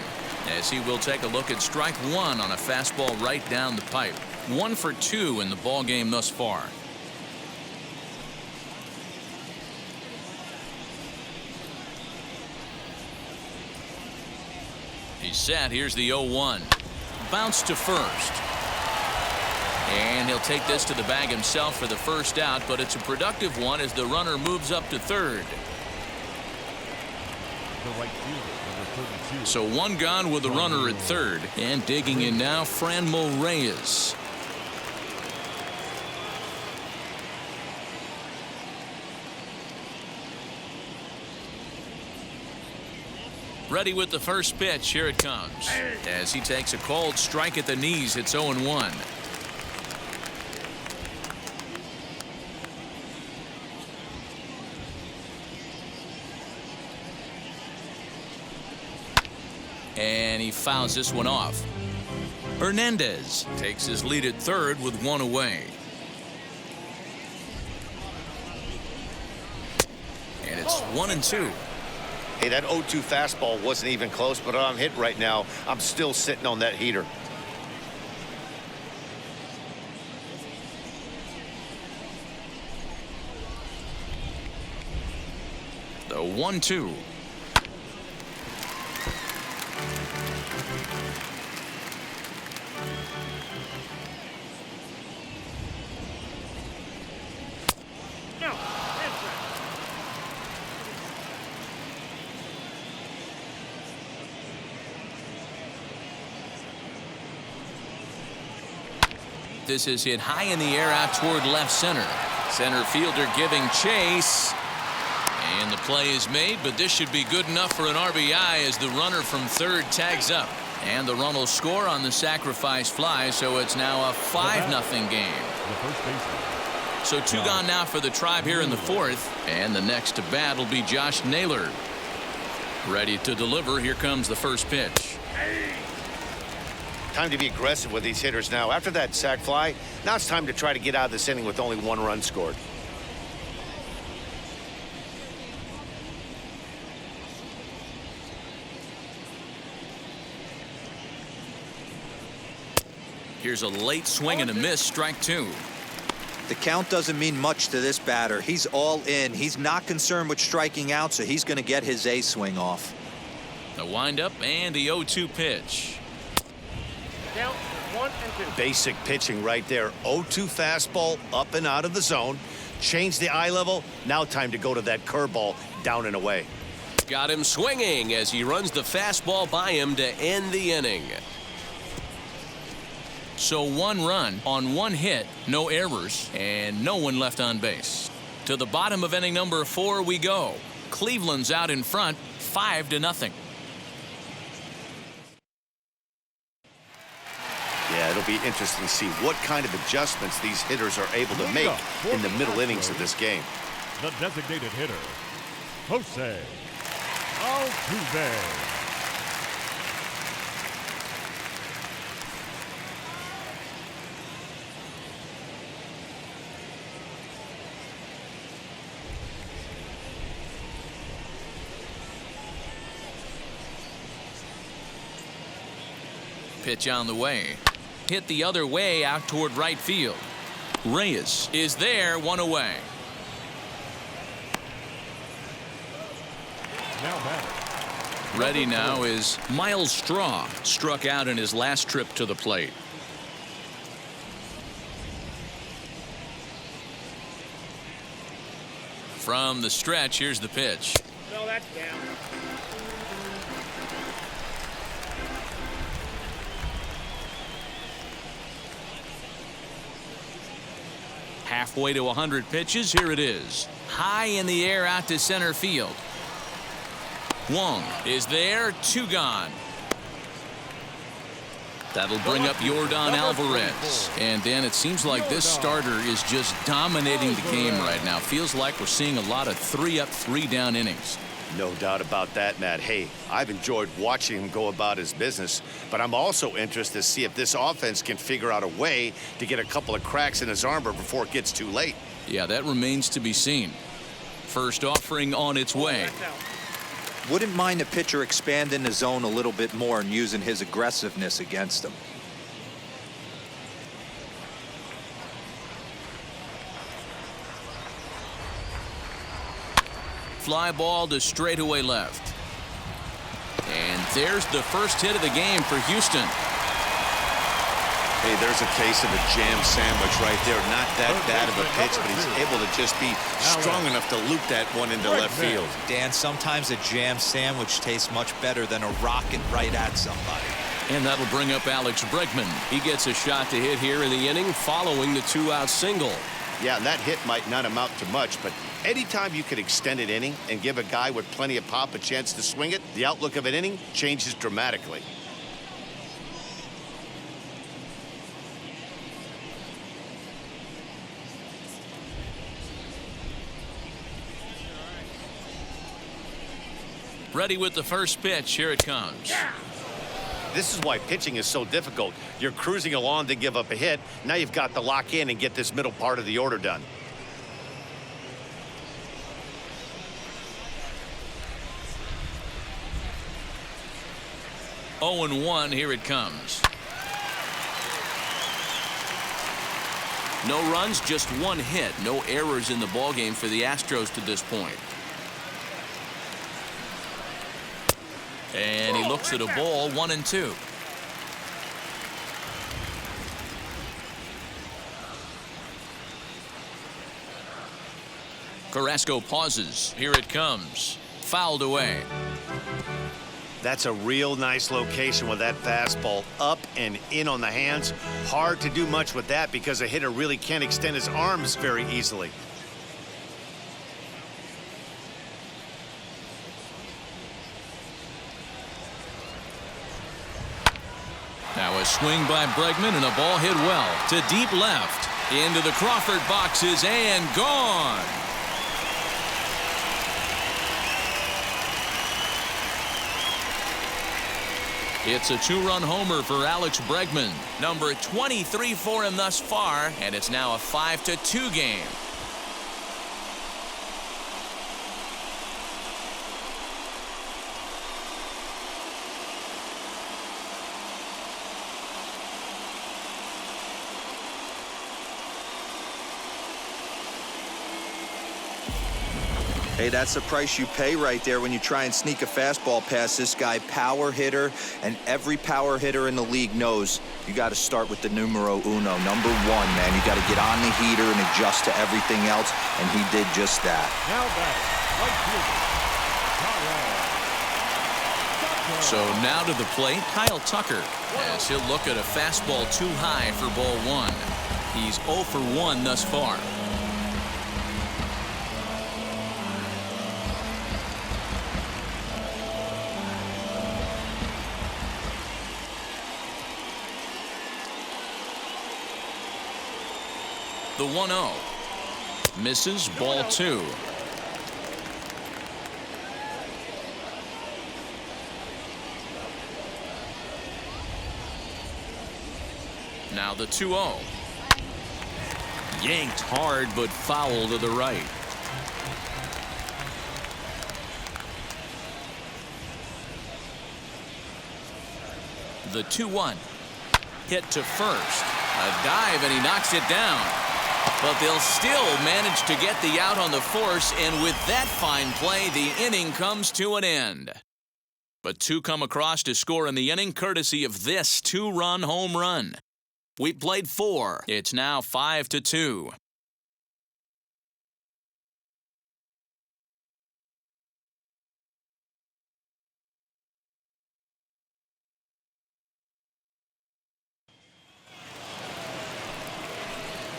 as he will take a look at strike 1 on a fastball right down the pipe. 1 for 2 in the ball game thus far. He's set. Here's the 0-1. Bounce to first. And he'll take this to the bag himself for the first out, but it's a productive one as the runner moves up to third. The right fielder, number 32. So one gone with the runner at third. And digging in now, Franmil Reyes. Ready with the first pitch. Here it comes. As he takes a cold strike at the knees, it's 0-1. And he fouls this one off. Hernandez takes his lead at third with one away. And it's 1-2. Hey, that 0-2 fastball wasn't even close, but I'm hit right now. I'm still sitting on that heater. The 1-2. This is hit high in the air out toward left center. Center fielder giving chase. And the play is made, but this should be good enough for an RBI as the runner from third tags up. And the run will score on the sacrifice fly, so it's now a 5-0 game. The first baseman. So two gone now for the Tribe here in the fourth. And the next to bat will be Josh Naylor. Ready to deliver. Here comes the first pitch. Time to be aggressive with these hitters now. After that sac fly, now it's time to try to get out of this inning with only one run scored. Here's a late swing and a miss, strike two. The count doesn't mean much to this batter. He's all in. He's not concerned with striking out, so he's going to get his A swing off. The windup and the 0-2 pitch. Down 1-2. Basic pitching right there. 0-2 fastball up and out of the zone. Change the eye level. Now time to go to that curveball down and away. Got him swinging as he runs the fastball by him to end the inning. So one run on one hit, no errors, and no one left on base. To the bottom of inning number 4 we go. Cleveland's out in front, 5-0. Yeah, it'll be interesting to see what kind of adjustments these hitters are able to make in the middle innings of this game. The designated hitter, Jose Altuve. Pitch on the way. Hit the other way out toward right field. Reyes is there, one away. Now batting. Ready now is Miles Straw. Struck out in his last trip to the plate. From the stretch, here's the pitch. So that's down. Halfway to 100 pitches. Here it is. High in the air out to center field. Wong is there. 2 gone. That'll bring up Yordan Alvarez. And Dan, it seems like this starter is just dominating the game right now. Feels like we're seeing a lot of 3-up, 3-down innings. No doubt about that, Matt. Hey, I've enjoyed watching him go about his business, but I'm also interested to see if this offense can figure out a way to get a couple of cracks in his armor before it gets too late. Yeah, that remains to be seen. First offering on its way. Wouldn't mind a pitcher expanding the zone a little bit more and using his aggressiveness against him. Fly ball to straightaway left. And There's the first hit of the game for Houston. Hey, there's a case of a jam sandwich right there. Not that bad of a pitch, but he's able to just be strong enough to loop that one into left field. Dan, sometimes a jam sandwich tastes much better than a rocket right at somebody. And that'll bring up Alex Bregman. He gets a shot to hit here in the inning following the 2-out single. Yeah, and that hit might not amount to much, but anytime you could extend an inning and give a guy with plenty of pop a chance to swing it, the outlook of an inning changes dramatically. Ready with the first pitch. Here it comes. This is why pitching is so difficult. You're cruising along to give up a hit. Now you've got to lock in and get this middle part of the order done. Oh and 1. Here it comes. No runs, just one hit. No errors in the ballgame for the Astros to this point. And he looks at a ball, 1-2. Carrasco pauses. Here it comes. Fouled away. That's a real nice location with that fastball up and in on the hands. Hard to do much with that because a hitter really can't extend his arms very easily. Now a swing by Bregman and a ball hit well to deep left. Into the Crawford boxes and gone. It's a 2-run homer for Alex Bregman. Number 23 for him thus far, and it's now a 5-2 game. Hey, that's the price you pay right there when you try and sneak a fastball past this guy. Power hitter, and every power hitter in the league knows you got to start with the numero uno, number 1, man. You got to get on the heater and adjust to everything else, and he did just that. Now back, So now to the plate, Kyle Tucker, as he'll look at a fastball too high for ball 1. He's 0 for 1 thus far. The 1-0. Misses, ball 2. Now the 2-0. Yanked hard but foul to the right. The 2-1. Hit to first. A dive and he knocks it down. But they'll still manage to get the out on the force, and with that fine play, the inning comes to an end. But 2 come across to score in the inning, courtesy of this 2-run home run. We played 4. It's now 5-2.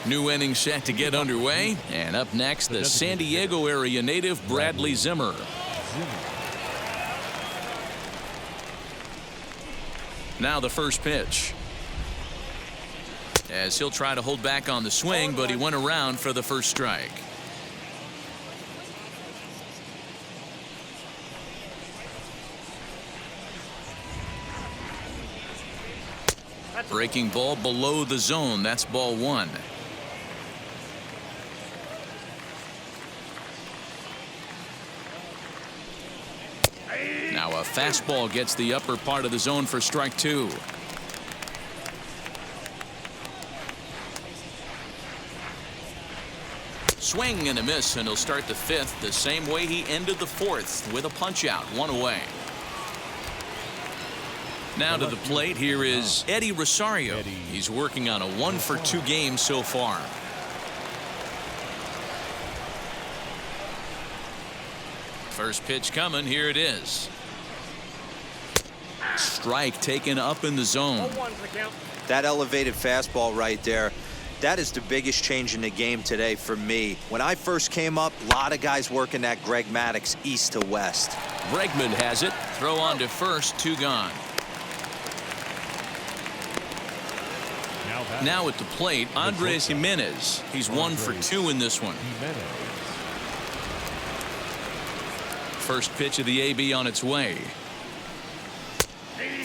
New inning set to get underway, and up next, the San Diego area native Bradley Zimmer. Now the first pitch. As he'll try to hold back on the swing, but he went around for the first strike. Breaking ball below the zone. That's ball 1. Now a fastball gets the upper part of the zone for strike 2. Swing and a miss, and he'll start the 5th the same way he ended the 4th with a punch out, 1 away. Now to the plate, here is Eddie Rosario. He's working on a 1-for-2 game so far. First pitch coming, here it is. Strike taken up in the zone. That elevated fastball right there, that is the biggest change in the game today for me. When I first came up, a lot of guys working that Greg Maddux east to west. Bregman has it. Throw on to first, 2 gone. Now at the plate, Andres Jimenez. He's 1 for 2 in this one. First pitch of the AB on its way.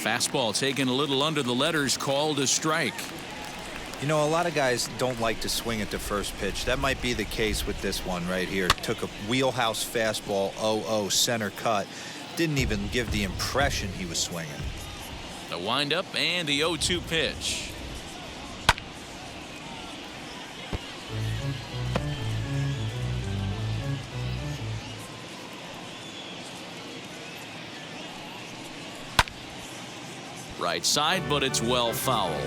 Fastball taken a little under the letters, called a strike. You know, a lot of guys don't like to swing at the first pitch. That might be the case with this one right here. Took a wheelhouse fastball, 0-0 center cut. Didn't even give the impression he was swinging. The windup and the 0-2 pitch. Right side, but it's well foul.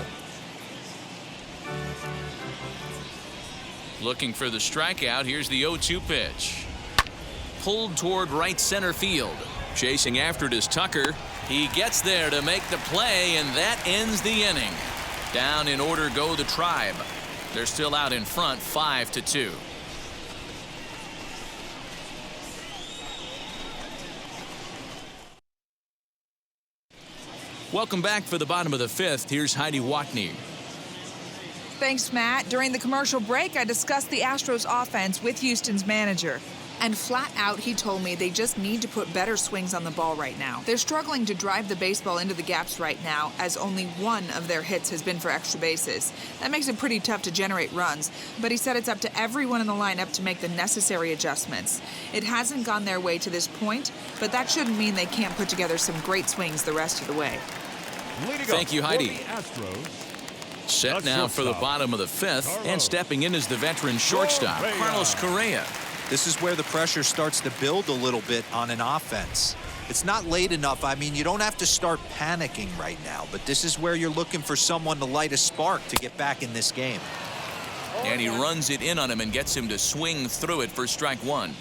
Looking for the strikeout. Here's the 0-2 pitch. Pulled toward right center field. Chasing after it is Tucker. He gets there to make the play, and that ends the inning. Down in order go the Tribe. They're still out in front, 5-2. Welcome back for the bottom of the 5th. Here's Heidi Watney. Thanks, Matt. During the commercial break, I discussed the Astros offense with Houston's manager. And flat out, he told me they just need to put better swings on the ball right now. They're struggling to drive the baseball into the gaps right now, as only one of their hits has been for extra bases. That makes it pretty tough to generate runs, but he said it's up to everyone in the lineup to make the necessary adjustments. It hasn't gone their way to this point, but that shouldn't mean they can't put together some great swings the rest of the way. Thank you, Heidi. Set now for the bottom of the 5th, and stepping in is the veteran shortstop, Carlos Correa. This is where the pressure starts to build a little bit on an offense. It's not late enough. I mean, you don't have to start panicking right now, but this is where you're looking for someone to light a spark to get back in this game. And he runs it in on him and gets him to swing through it for strike 1.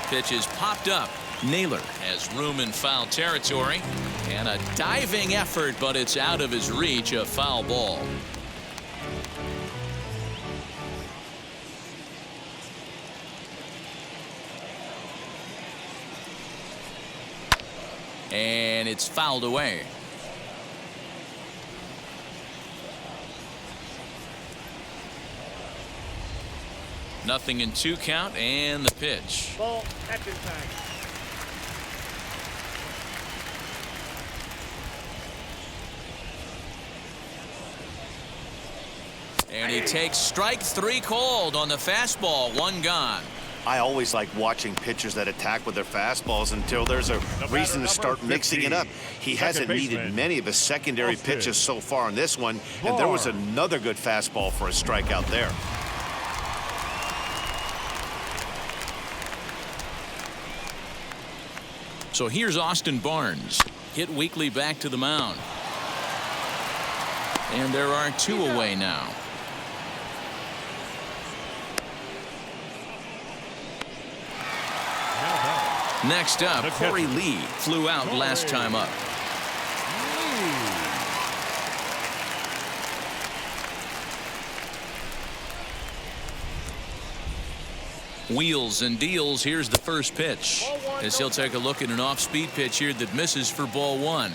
Pitch is popped up. Naylor has room in foul territory, and a diving effort, but it's out of his reach, a foul ball. And it's fouled away. Nothing in 2 count, and the pitch. Ball at this time. And he takes strike 3 called on the fastball, 1 gone. I always like watching pitchers that attack with their fastballs until there's a reason to start mixing it up. He hasn't needed many of his secondary pitches so far in this one, and there was another good fastball for a strikeout there. So here's Austin Barnes, hit weekly back to the mound. And there are 2 away now. Next up, Corey Lee flew out last time up. Wheels and deals. Here's the first pitch, as he'll take a look at an off-speed pitch here that misses for ball 1.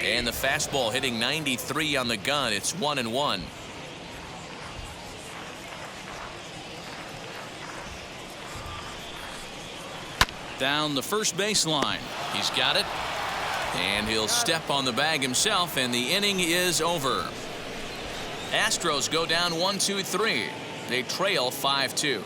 And the fastball hitting 93 on the gun. It's 1-1. Down the first baseline. He's got it. And he'll step on the bag himself, and the inning is over. Astros go down 1-2-3. They trail 5-2.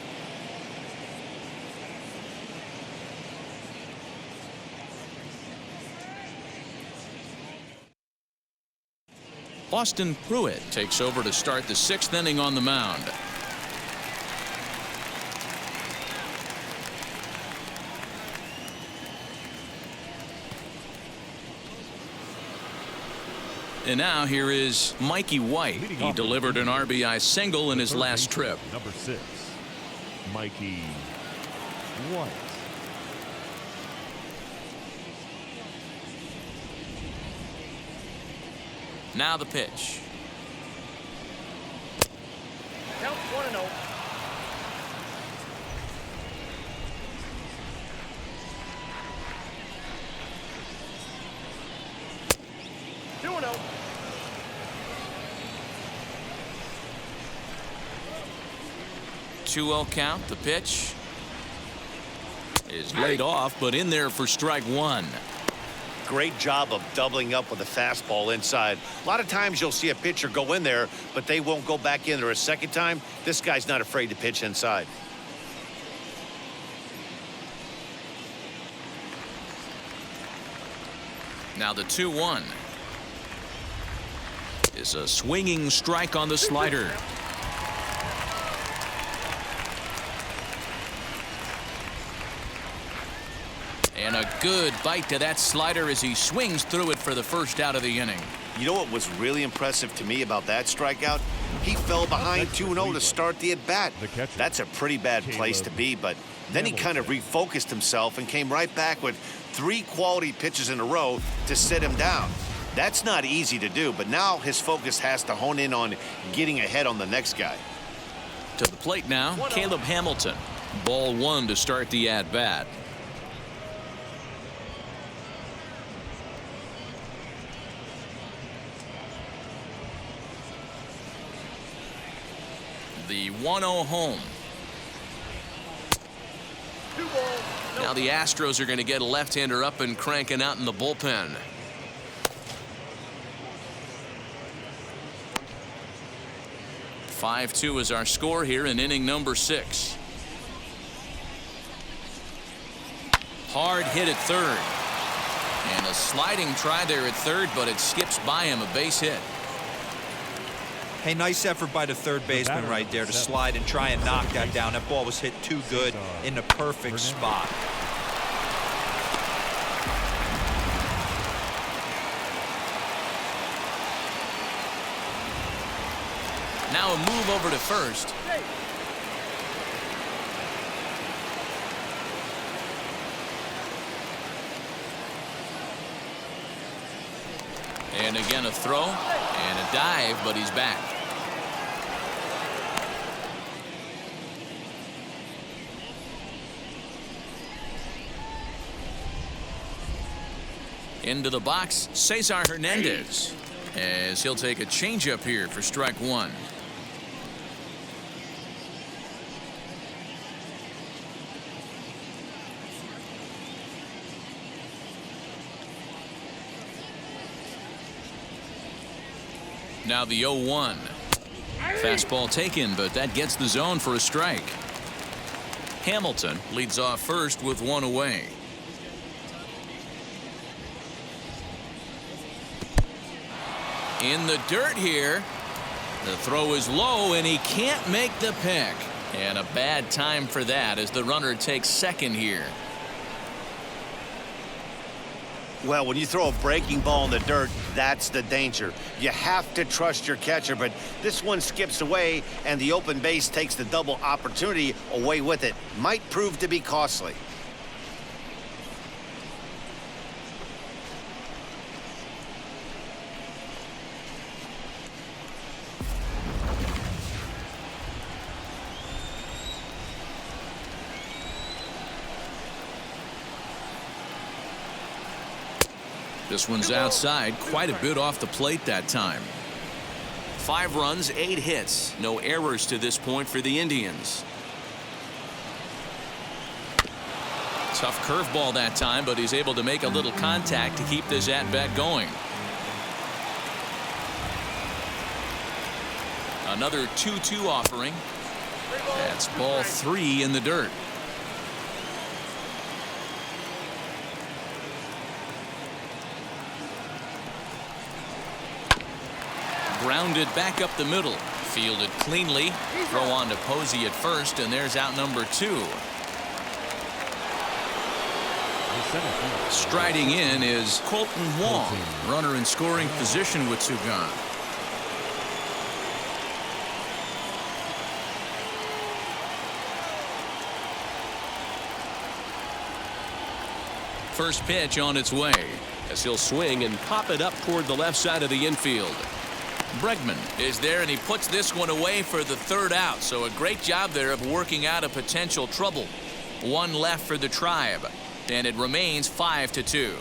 Austin Pruitt takes over to start the 6th inning on the mound. And now here is Mikey White. He delivered an RBI single in his last trip. Number 6, Mikey White. Now the pitch. Count 1-0. Two-0 count. The pitch is laid off, but in there for strike one. Great job of doubling up with a fastball inside. A lot of times you'll see a pitcher go in there, but they won't go back in there a second time. This guy's not afraid to pitch inside. Now the 2-1 is a swinging strike on the slider. And a good bite to that slider as he swings through it for the first out of the inning. You know what was really impressive to me about that strikeout? He fell behind 2-0 to start the at-bat. That's a pretty bad place to be, but then he kind of refocused himself and came right back with 3 quality pitches in a row to sit him down. That's not easy to do, but now his focus has to hone in on getting ahead on the next guy. To the plate now, Caleb Hamilton. Ball 1 to start the at-bat. The 1-0 home. Now the Astros are going to get a left-hander up and cranking out in the bullpen. (5-2) is our score here in inning number 6. Hard hit at third. And a sliding try there at third, but it skips by him, a base hit. Hey, nice effort by the third baseman right there to slide and try and knock that down. That ball was hit too good in the perfect spot. Now a move over to first. And again a throw and a dive, but he's back. Into the box, Cesar Hernandez, as he'll take a changeup here for strike one. Now the 0-1. Fastball taken, but that gets the zone for a strike. Hamilton leads off first with one away. In the dirt here. The throw is low and he can't make the pick. And a bad time for that as the runner takes second here. Well, when you throw a breaking ball in the dirt, that's the danger. You have to trust your catcher, but this one skips away and the open base takes the double opportunity away with it. Might prove to be costly. This one's outside, quite a bit off the plate that time. 5 runs, 8 hits, no errors to this point for the Indians. Tough curveball that time, but he's able to make a little contact to keep this at-bat going. Another 2-2 offering. That's ball 3 in the dirt. Grounded back up the middle. Fielded cleanly. Throw on to Posey at first, and there's out number 2. Striding in is Colton Wong. Runner in scoring position with 2 gone. First pitch on its way. As he'll swing and pop it up toward the left side of the infield. Bregman is there, and he puts this one away for the 3rd out. So a great job there of working out a potential trouble. 1 left for the Tribe, and it remains 5-2.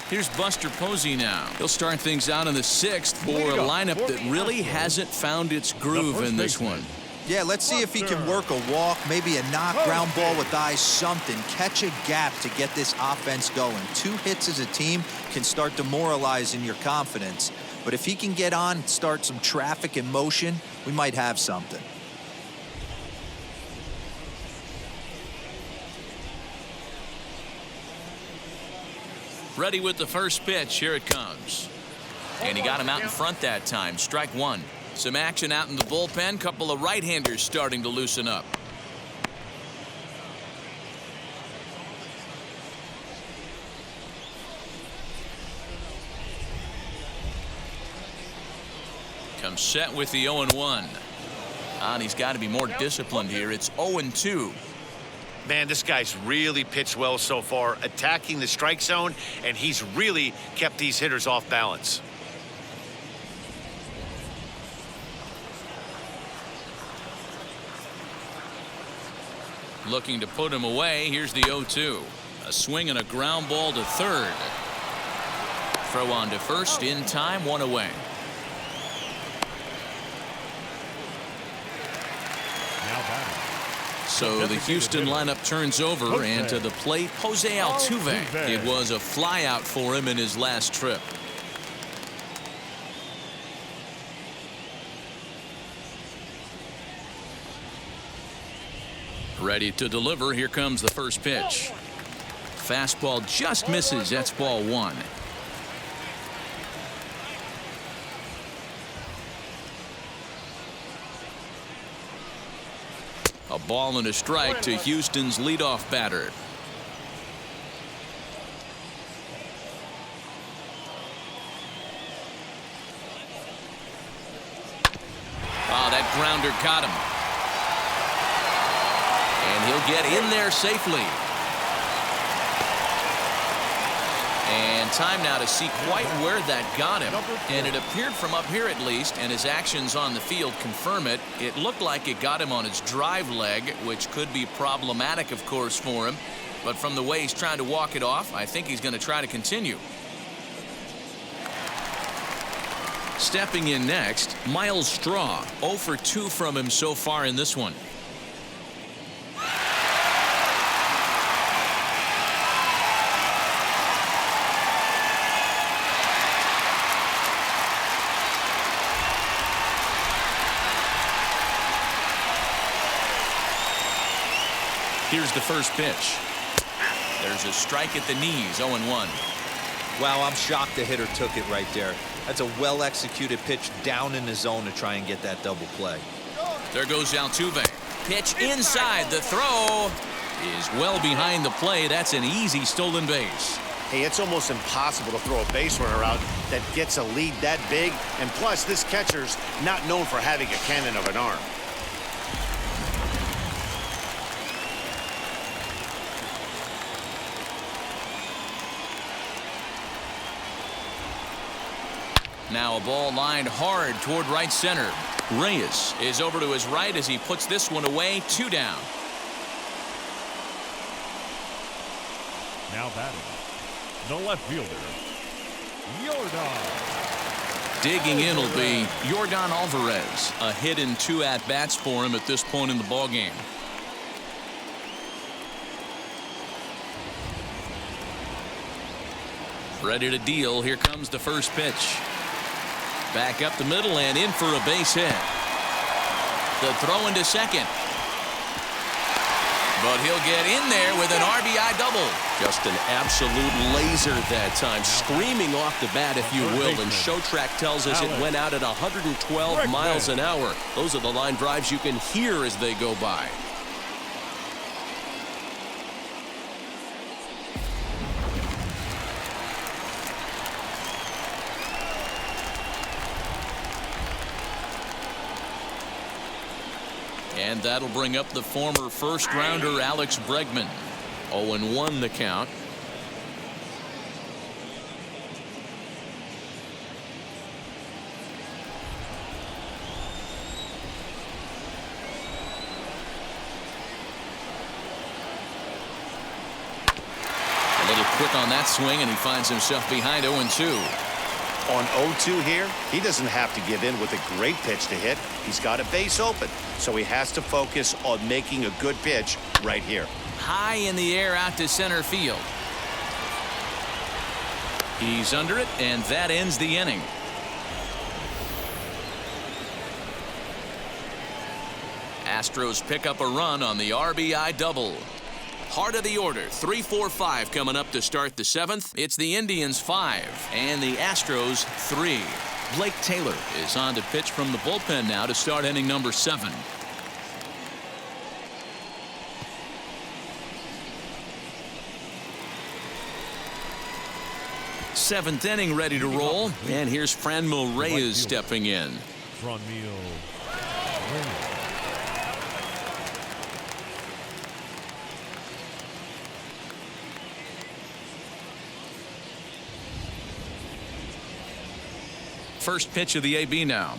Here's Buster Posey now. He'll start things out in the 6th for a lineup that really hasn't found its groove in this one. Yeah, let's see if he can work a walk, maybe a knock, ground ball with eyes, something. Catch a gap to get this offense going. 2 hits as a team can start demoralizing your confidence. But if he can get on, start some traffic in motion, we might have something. Ready with the first pitch. Here it comes. And he got him out in front that time. Strike 1. Some action out in the bullpen. Couple of right-handers starting to loosen up. Comes set with the 0-1. And he's got to be more disciplined here. It's 0-2. Man, this guy's really pitched well so far, attacking the strike zone, and he's really kept these hitters off balance. Looking to put him away. Here's the 0-2. A swing and a ground ball to 3rd. Throw on to first in time. 1 away. So the Houston lineup turns over, and to the plate, Jose Altuve. It was a flyout for him in his last trip. Ready to deliver. Here comes the first pitch. Fastball just misses. That's ball 1. A ball and a strike to Houston's leadoff batter. Oh, that grounder got him. And he'll get in there safely. And time now to see quite where that got him. And it appeared from up here at least, and his actions on the field confirm it. It looked like it got him on his drive leg, which could be problematic, of course, for him. But from the way he's trying to walk it off, I think he's going to try to continue. Stepping in next, Miles Straw. 0 for 2 from him so far in this one. Here's the first pitch. There's a strike at the knees. 0-1. Wow, I'm shocked the hitter took it right there. That's a well-executed pitch down in the zone to try and get that double play. There goes Altuve. Pitch inside. The throw is well behind the play. That's an easy stolen base. Hey, it's almost impossible to throw a base runner out that gets a lead that big. And plus, this catcher's not known for having a cannon of an arm. Now a ball lined hard toward right center. Reyes is over to his right as he puts this one away. 2 down. Now batting, the left fielder, Yordan. Digging in will be Yordan Alvarez. A hit in 2 at-bats for him at this point in the ballgame. Ready to deal. Here comes the first pitch. Back up the middle and in for a base hit. The throw into second. but he'll get in there with an RBI double. Just an absolute laser that time, screaming off the bat, if you will. And Show Track tells us it went out at 112 miles an hour. Those are the line drives you can hear as they go by. And that'll bring up the former first-rounder Alex Bregman. 0-1 the count. A little quick on that swing, and he finds himself behind 0-2. On 0-2 here, he doesn't have to give in with a great pitch to hit. He's got a base open, so he has to focus on making a good pitch right here. High in the air out to center field. He's under it, and that ends the inning. Astros pick up a run on the RBI double. Heart of the order, 3-4-5 coming up to start the 7th. It's the Indians 5 and the Astros 3. Blake Taylor is on to pitch from the bullpen now to start inning number 7. Seventh inning ready to roll, and here's Franmil Reyes stepping in. First pitch of the AB now.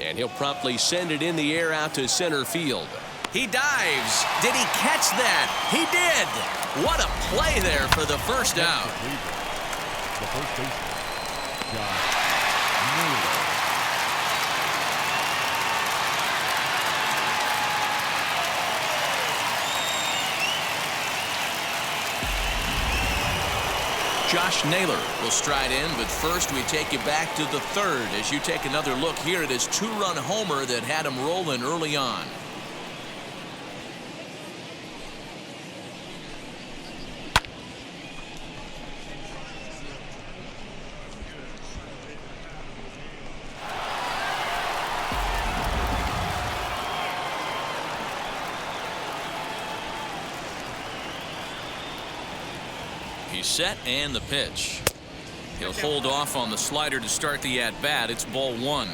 And he'll promptly send it in the air out to center field. He dives. Did he catch that? He did. What a play there for the first out. The first baseman, Josh. Josh Naylor will stride in, but first we take you back to the 3rd as you take another look here at his 2-run homer that had him rolling early on. He's set and the pitch. He'll hold off on the slider to start the at-bat. It's ball 1.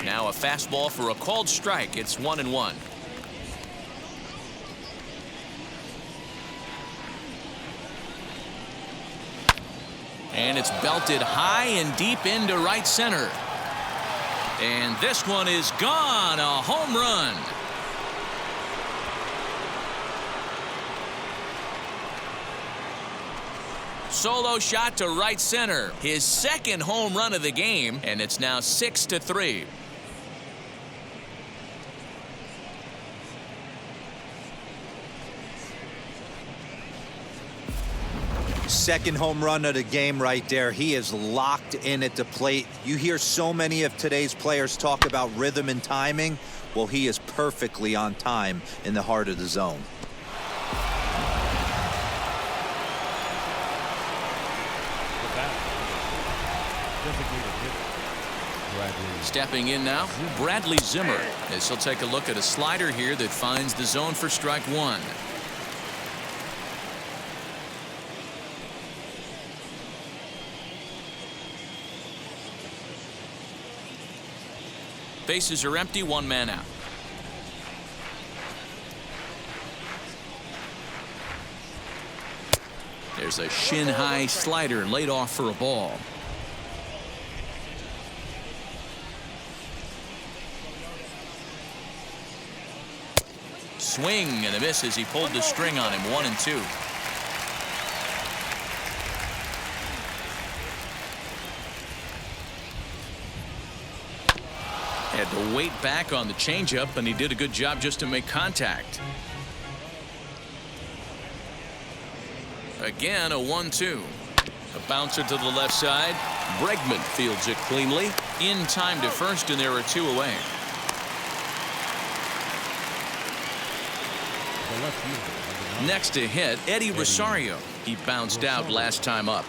Now a fastball for a called strike. It's 1-1. And it's belted high and deep into right center. And this one is gone. A home run. Solo shot to right center. His second home run of the game, and it's now 6-3. Second home run of the game right there. He is locked in at the plate. You hear so many of today's players talk about rhythm and timing. Well, he is perfectly on time in the heart of the zone. Stepping in now, Bradley Zimmer, as he'll take a look at a slider here that finds the zone for strike 1. Bases are empty, 1 man out. There's a shin-high slider laid off for a ball. Swing and a miss as he pulled the string on him. 1-2. Had to wait back on the changeup, and he did a good job just to make contact. Again, a 1-2. A bouncer to the left side. Bregman fields it cleanly. In time to first, and there are 2 away. The left fielder. Next to hit, Eddie Rosario. He bounced out last time up.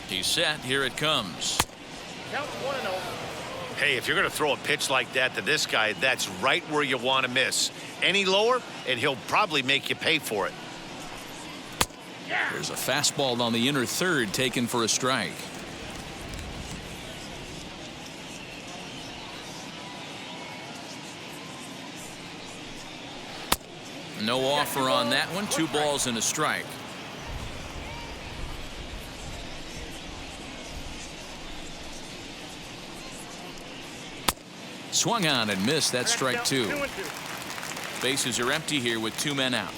He's set. Here it comes. Count 1-0. Hey, if you're going to throw a pitch like that to this guy, that's right where you want to miss. Any lower, and he'll probably make you pay for it. There's a fastball on the inner third taken for a strike. No offer on that one. 2 balls and a strike. Swung on and missed. That's strike 2. Bases are empty here with 2 men out.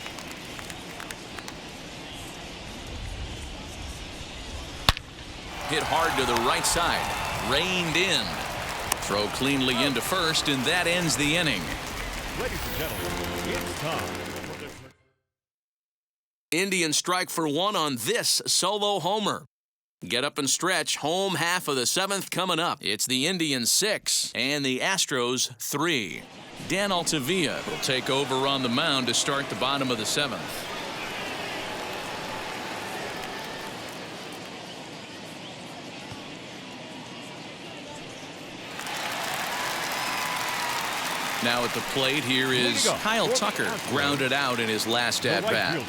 Hit hard to the right side. Reined in. Throw cleanly into first, and that ends the inning. Ladies and gentlemen, it's time. Indians strike for 1 on this solo homer. Get up and stretch. Home half of the 7th coming up. It's the Indians 6 and the Astros 3. Dan Altuve will take over on the mound to start the bottom of the 7th. Now at the plate, here is Kyle Tucker, grounded out in his last at bat.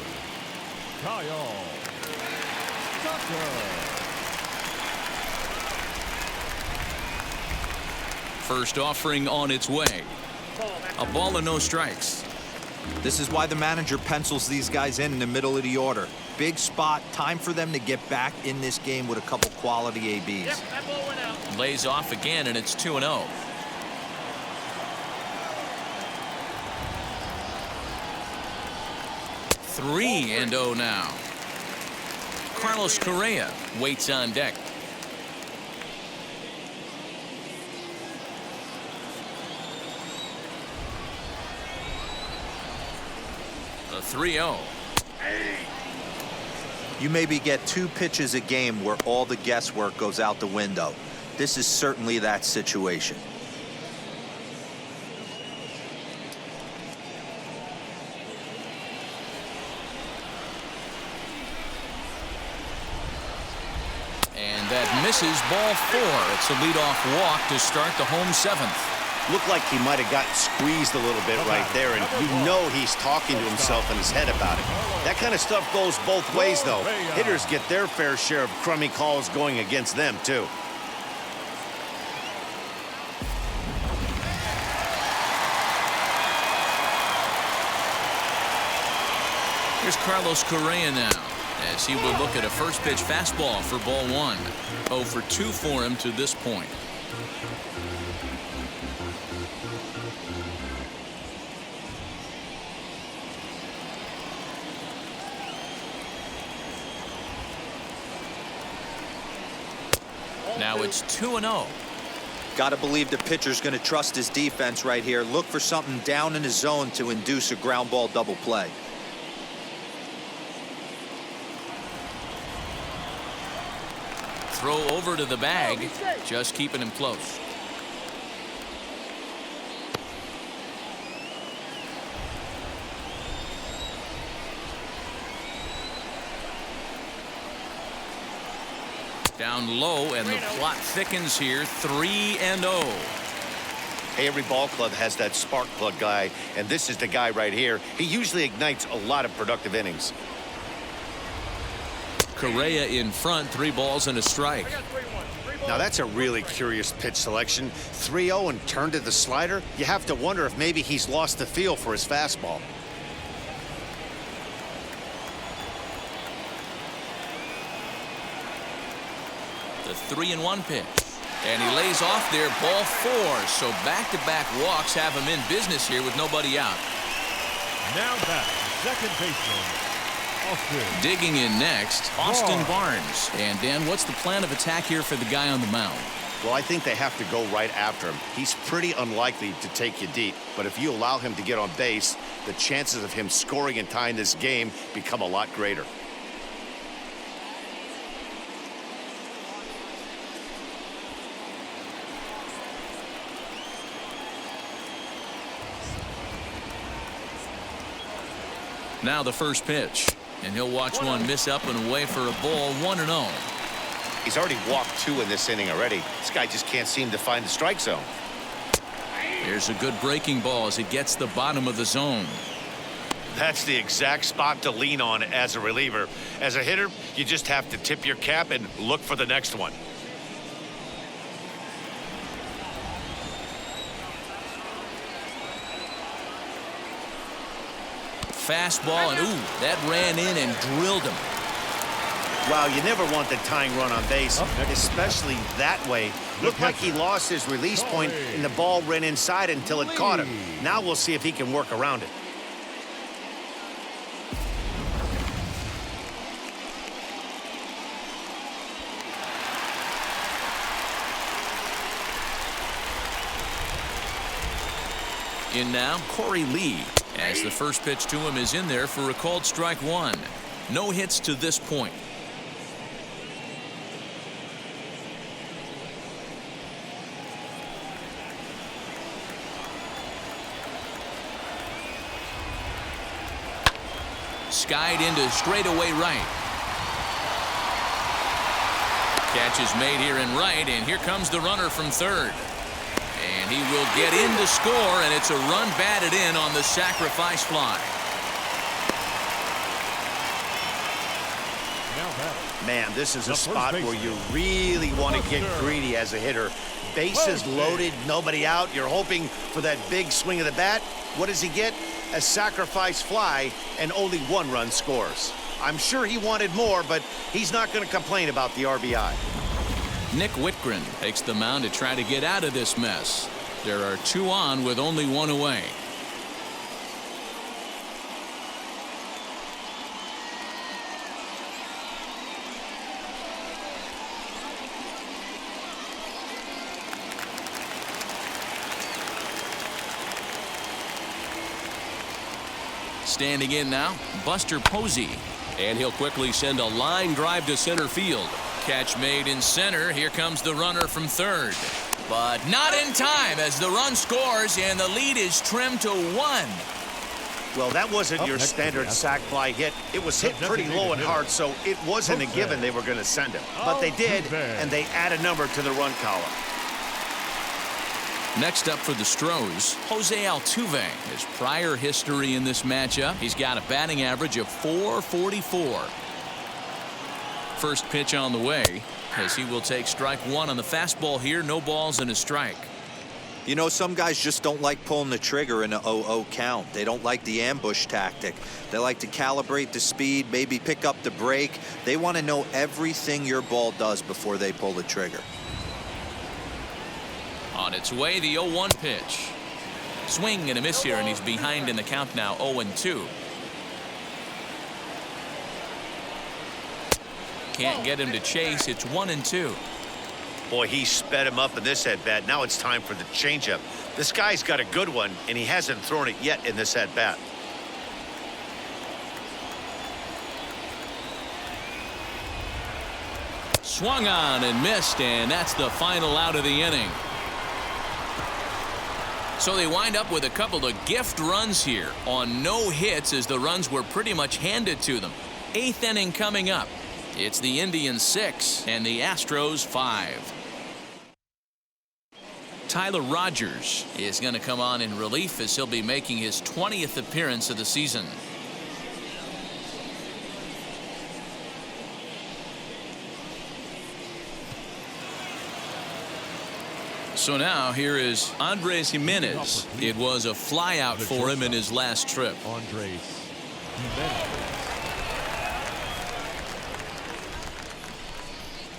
Kyle Tucker. First offering on its way. A ball and no strikes. This is why the manager pencils these guys in the middle of the order. Big spot, time for them to get back in this game with a couple quality ABs. Yep, that ball went out. Lays off again, and it's 2-0. Three and 0 now. Carlos Correa waits on deck. A 3-0. You maybe get 2 pitches a game where all the guesswork goes out the window. This is certainly that situation. And that misses, ball 4. It's a leadoff walk to start the home 7th. Looked like he might have gotten squeezed a little bit right there, and you know he's talking to himself in his head about it. That kind of stuff goes both ways, though. Hitters get their fair share of crummy calls going against them, too. Here's Carlos Correa now, as he will look at a first pitch fastball for ball 1. 0 for 2 for him to this point. Now it's 2-0. Got to believe the pitcher's going to trust his defense right here. Look for something down in his zone to induce a ground ball double play. Throw over to the bag, just keeping him close. Down low, and the plot thickens here. 3-0. Hey, every ball club has that spark plug guy, and this is the guy right here. He usually ignites a lot of productive innings. Correa in front, 3 balls and a strike. Now that's a really curious pitch selection. 3-0 and turned to the slider. You have to wonder if maybe he's lost the feel for his fastball. The 3-1 pitch. And he lays off there, ball 4. So back-to-back walks have him in business here with nobody out. Now back to second baseman, Austin. Digging in next, Austin Barnes. And Dan, what's the plan of attack here for the guy on the mound? Well, I think they have to go right after him. He's pretty unlikely to take you deep, but if you allow him to get on base, the chances of him scoring and tying this game become a lot greater. Now the first pitch, and he'll watch one miss up and away for a ball, 1-0. He's already walked 2 in this inning already. This guy just can't seem to find the strike zone. Here's a good breaking ball as it gets the bottom of the zone. That's the exact spot to lean on as a reliever. As a hitter, you just have to tip your cap and look for the next one. Fastball, and ooh, that ran in and drilled him. Wow, you never want the tying run on base, especially that way. Looked like he lost his release point and the ball ran inside until it caught him. Now we'll see if he can work around it. In now, Corey Lee, as the first pitch to him is in there for a called strike 1. No hits to this point. Skied into straightaway right. Catch is made here in right, and here comes the runner from third. And he will get in to score, and it's a run batted in on the sacrifice fly. Man, this is a spot where you really want to get greedy as a hitter. Bases loaded, nobody out. You're hoping for that big swing of the bat. What does he get? A sacrifice fly, and only 1 run scores. I'm sure he wanted more, but he's not going to complain about the RBI. Nick Whitgren takes the mound to try to get out of this mess. There are 2 on with only 1 away. Standing in now, Buster Posey. And he'll quickly send a line drive to center field. Catch made in center. Here comes the runner from third. But not in time as the run scores and the lead is trimmed to 1. Well, that wasn't your standard sac fly hit. It was hit pretty low and hard, so it wasn't a given they were going to send him. But they did, and they add a number to the run column. Next up for the Astros, Jose Altuve. His prior history in this matchup, he's got a batting average of .444. First pitch on the way, as he will take strike 1 on the fastball here. No balls and a strike. You know, some guys just don't like pulling the trigger in an 0-0 count. They don't like the ambush tactic. They like to calibrate the speed, maybe pick up the brake. They want to know everything your ball does before they pull the trigger. On its way, the 0-1 pitch. Swing and a miss here, and he's behind in the count now, 0-2. Can't get him to chase. It's 1-2. Boy, he sped him up in this at-bat. Now it's time for the changeup. This guy's got a good one, and he hasn't thrown it yet in this at-bat. Swung on and missed, and that's the final out of the inning. So they wind up with a couple of gift runs here on no hits as the runs were pretty much handed to them. 8th inning coming up. It's the Indians 6 and the Astros 5. Tyler Rogers is going to come on in relief as he'll be making his 20th appearance of the season. So now here is Andres Jimenez. It was a flyout for him in his last trip. Andres Jimenez.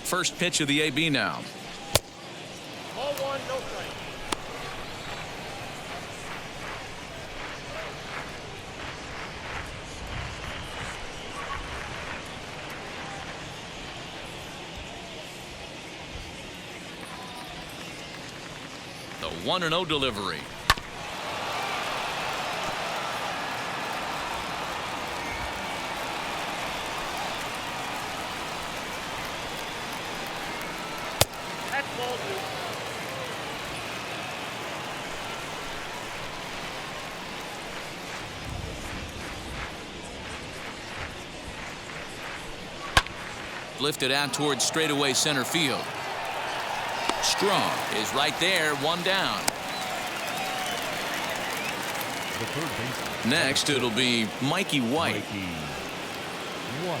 First pitch of the AB now. Ball 1, no strike. 1-0 delivery. That's ball, dude. Lifted out towards straightaway center field. Strong is right there, one down. The third baseman. Next, it'll be Mikey White. Mikey White.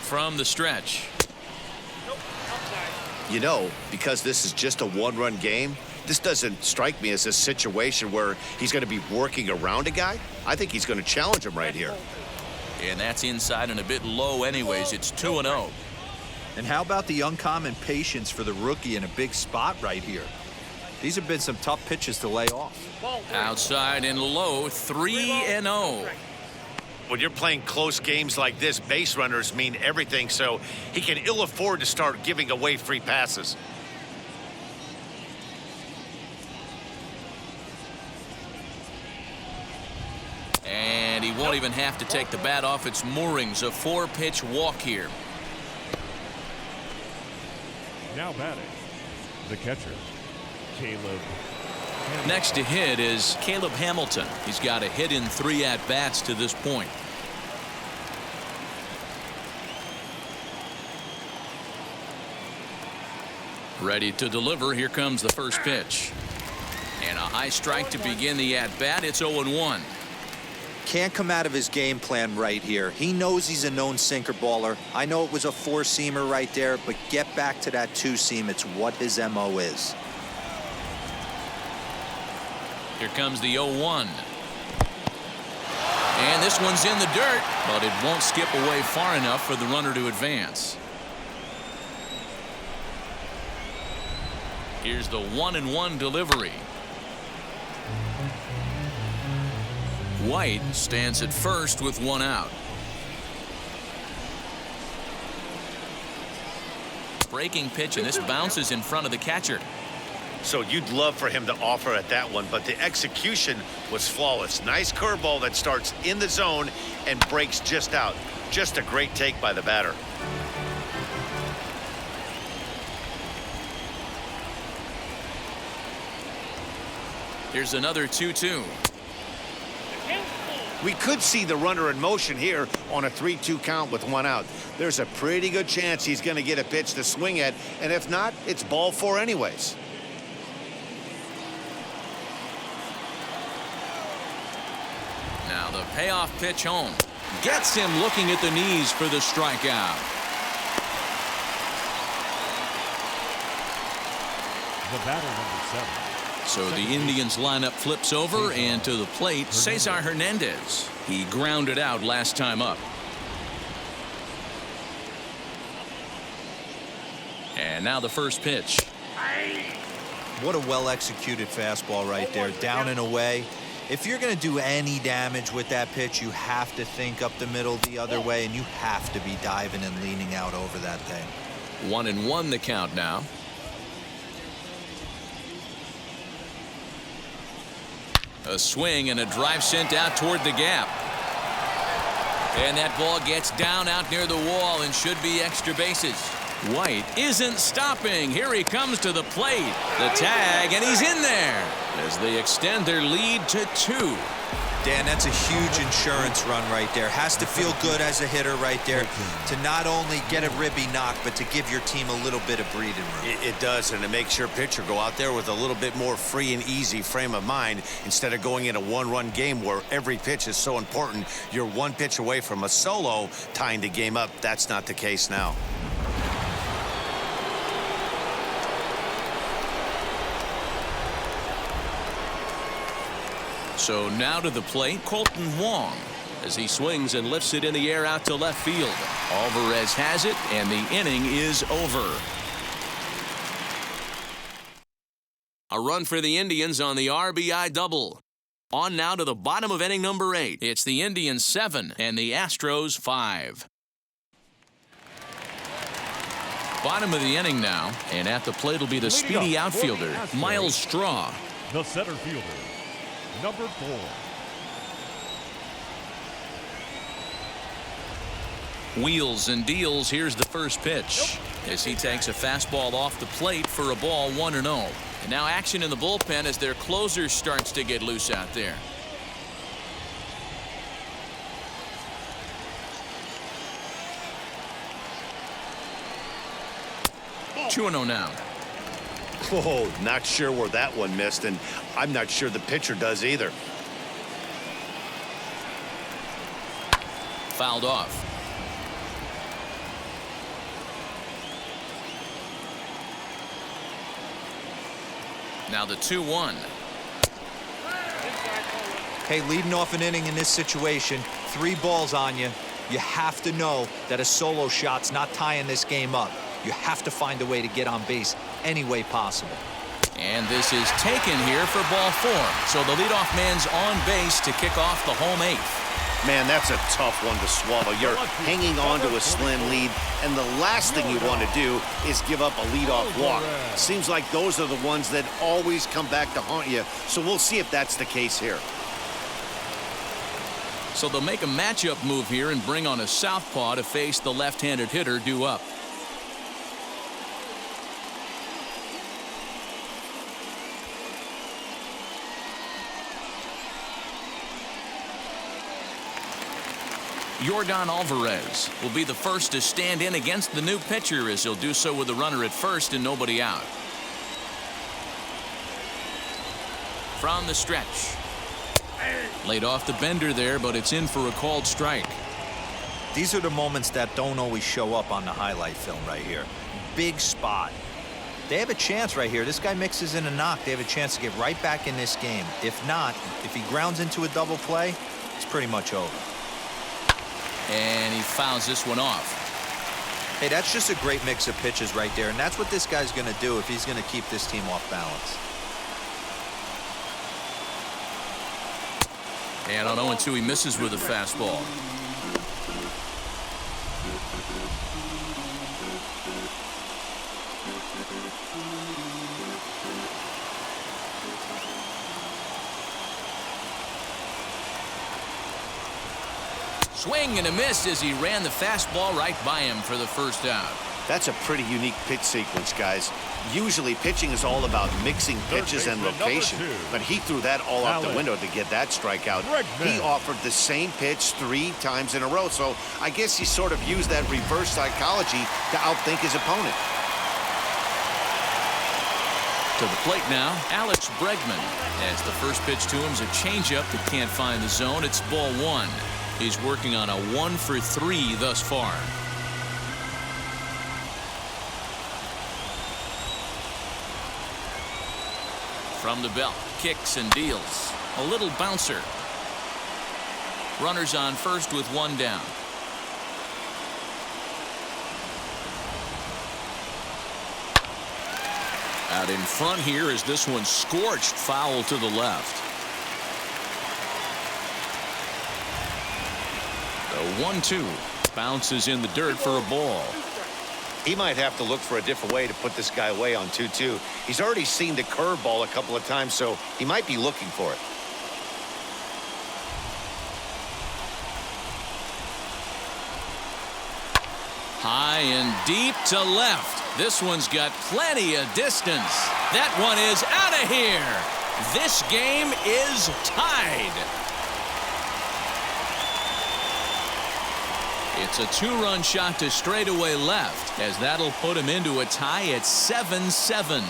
From the stretch. Nope, outside. You know, because this is just a one-run game, this doesn't strike me as a situation where he's going to be working around a guy. I think he's going to challenge him right here. And that's inside and a bit low anyways. It's 2-0. And how about the uncommon patience for the rookie in a big spot right here? These have been some tough pitches to lay off. Ball, three. Outside and low, 3-0. When you're playing close games like this, base runners mean everything, so he can ill afford to start giving away free passes. And he won't even have to take the bat off its moorings. A 4-pitch walk here. Now batting, the catcher, Caleb. Next to hit is Caleb Hamilton. He's got a hit in 3 at-bats to this point. Ready to deliver. Here comes the first pitch. And a high strike to begin the at-bat. It's 0-1. Can't come out of his game plan right here. He knows he's a known sinker baller. I know it was a 4-seamer right there, but get back to that 2-seam. It's what his MO is. Here comes the 0-1. And this one's in the dirt, but it won't skip away far enough for the runner to advance. Here's the 1-1 delivery. White stands at first with 1 out. Breaking pitch, and this bounces in front of the catcher. So you'd love for him to offer at that one, but the execution was flawless. Nice curveball that starts in the zone and breaks just out. Just a great take by the batter. Here's another 2-2. We could see the runner in motion here on a 3-2 count with 1 out. There's a pretty good chance he's going to get a pitch to swing at, and if not, it's ball 4 anyways. Now the payoff pitch home. Gets him looking at the knees for the strikeout. The batter, number 7. So the Indians lineup flips over, and to the plate, Cesar Hernandez. He grounded out last time up. And now the first pitch. What a well-executed fastball right there, down and away. If you're going to do any damage with that pitch, you have to think up the middle the other way, and you have to be diving and leaning out over that thing. 1-1 the count now. A swing and a drive sent out toward the gap. And that ball gets down out near the wall and should be extra bases. White isn't stopping. Here he comes to the plate. The tag, and he's in there as they extend their lead to 2. Dan, that's a huge insurance run right there. Has to feel good as a hitter right there to not only get a ribby knock, but to give your team a little bit of breathing room. It does, and it makes your pitcher go out there with a little bit more free and easy frame of mind instead of going in a 1-run game where every pitch is so important. You're 1 pitch away from a solo tying the game up. That's not the case now. So now to the plate, Colton Wong, as he swings and lifts it in the air out to left field. Alvarez has it, and the inning is over. A run for the Indians on the RBI double. On now to the bottom of inning number 8. It's the Indians 7 and the Astros 5. Bottom of the inning now, and at the plate will be the speedy outfielder, Miles Straw. The center fielder, number 4. Wheels and deals. Here's the first pitch as he takes a fastball off the plate for a ball 1-0. And now action in the bullpen as their closer starts to get loose out there. Two 2-0 now. Oh, not sure where that one missed, and I'm not sure the pitcher does either. Fouled off. Now the 2-1. Hey, leading off an inning in this situation, 3 balls on you. You have to know that a solo shot's not tying this game up. You have to find a way to get on base any way possible. And this is taken here for ball 4. So the leadoff man's on base to kick off the home 8th. Man, that's a tough one to swallow. You're hanging on to a slim lead, and the last thing you want to do is give up a leadoff walk. Seems like those are the ones that always come back to haunt you, so we'll see if that's the case here. So they'll make a matchup move here and bring on a southpaw to face the left-handed hitter due up. Yordan Alvarez will be the first to stand in against the new pitcher, as he'll do so with a runner at first and nobody out. From the stretch. Laid off the bender there, but it's in for a called strike. These are the moments that don't always show up on the highlight film right here. Big spot. They have a chance right here. This guy mixes in a knock. They have a chance to get right back in this game. If not, if he grounds into a double play, it's pretty much over. And he fouls this one off. Hey, that's just a great mix of pitches right there, and that's what this guy's going to do if he's going to keep this team off balance. And on 0-2, he misses with a fastball. Swing and a miss as he ran the fastball right by him for the first out. That's a pretty unique pitch sequence, guys. Usually pitching is all about mixing pitches and location, but he threw that all out the window to get that strikeout. He offered the same pitch 3 times in a row, so I guess he sort of used that reverse psychology to outthink his opponent. To the plate now, Alex Bregman, as the first pitch to him is a changeup that can't find the zone. It's ball 1. He's working on a 1-for-3 thus far. From the belt, kicks and deals. A little bouncer. Runners on first with 1 down. Out in front here is this one scorched foul to the left. The 1-2 bounces in the dirt for a ball. He might have to look for a different way to put this guy away on 2-2. He's already seen the curveball a couple of times, so he might be looking for it. High and deep to left. This one's got plenty of distance. That one is out of here. This game is tied. It's a 2-run shot to straightaway left, as that'll put him into a tie at 7-7.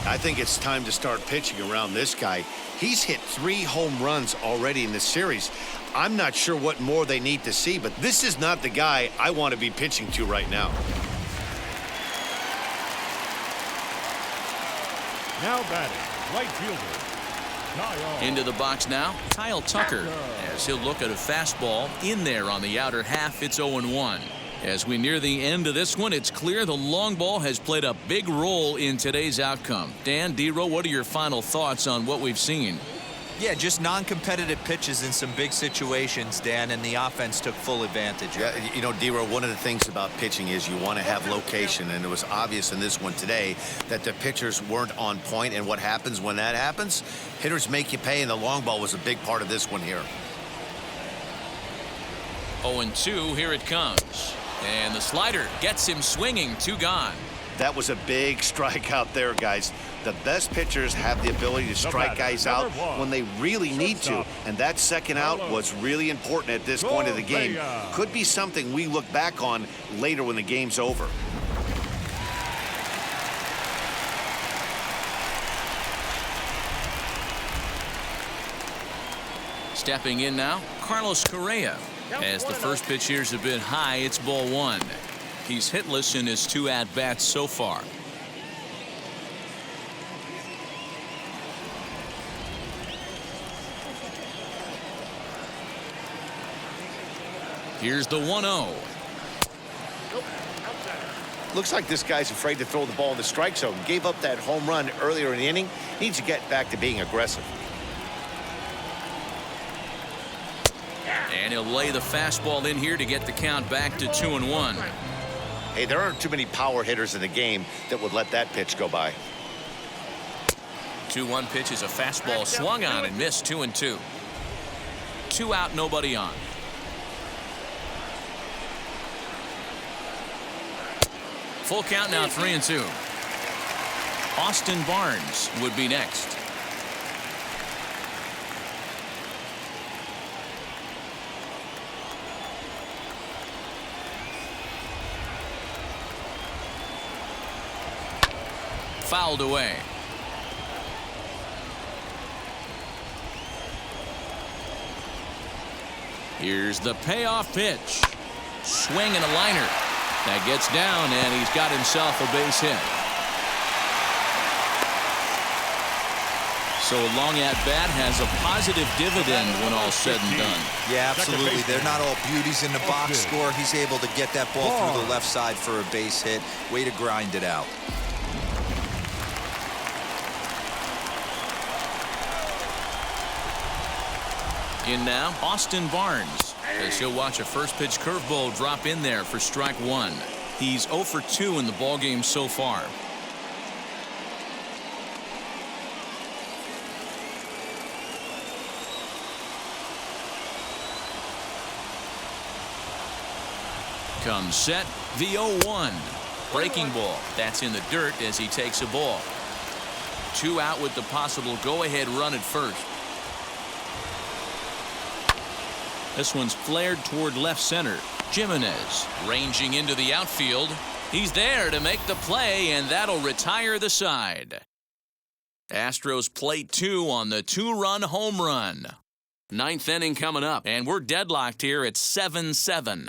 I think it's time to start pitching around this guy. He's hit 3 home runs already in this series. I'm not sure what more they need to see, but this is not the guy I want to be pitching to right now. Now batting, right fielder. Into the box now, Kyle Tucker, as he'll look at a fastball in there on the outer half. It's 0-1. As we near the end of this one, it's clear the long ball has played a big role in today's outcome. Dan, D-Row, what are your final thoughts on what we've seen? Yeah, just non-competitive pitches in some big situations, Dan, and the offense took full advantage. Yeah, you know, D-Row, one of the things about pitching is you want to have location, and it was obvious in this one today that the pitchers weren't on point, and what happens when that happens? Hitters make you pay, and the long ball was a big part of this one here. 0-2, here it comes. And the slider gets him swinging, 2 gone. That was a big strikeout there, guys. The best pitchers have the ability to strike guys out when they really need to, and that second out was really important at this point of the game. Could be something we look back on later when the game's over. Stepping in now, Carlos Correa. As the first pitch here's a bit high, it's ball 1. He's hitless in his 2 at-bats so far. Here's the 1-0. Looks like this guy's afraid to throw the ball in the strike zone. Gave up that home run earlier in the inning. Needs to get back to being aggressive. And he'll lay the fastball in here to get the count back to 2-1. Hey, there aren't too many power hitters in the game that would let that pitch go by. 2-1 pitch is a fastball swung on and missed. 2-2. 2 out, nobody on. Full count now, 3-2. Austin Barnes would be next. Fouled away. Here's the payoff pitch. Swing and a liner. That gets down, and he's got himself a base hit. So a long at-bat has a positive dividend when all's said and done. Yeah, absolutely. They're not all beauties in the box score. He's able to get that ball through the left side for a base hit. Way to grind it out. In now, Austin Barnes, as he'll watch a first pitch curveball drop in there for strike 1. He's 0 for 2 in the ballgame so far. Comes set, the 0-1. Breaking ball. That's in the dirt as he takes a ball. 2 out with the possible go-ahead run at first. This one's flared toward left center. Jimenez ranging into the outfield. He's there to make the play, and that'll retire the side. Astros plate 2 on the 2-run home run. 9th inning coming up, and we're deadlocked here at 7-7.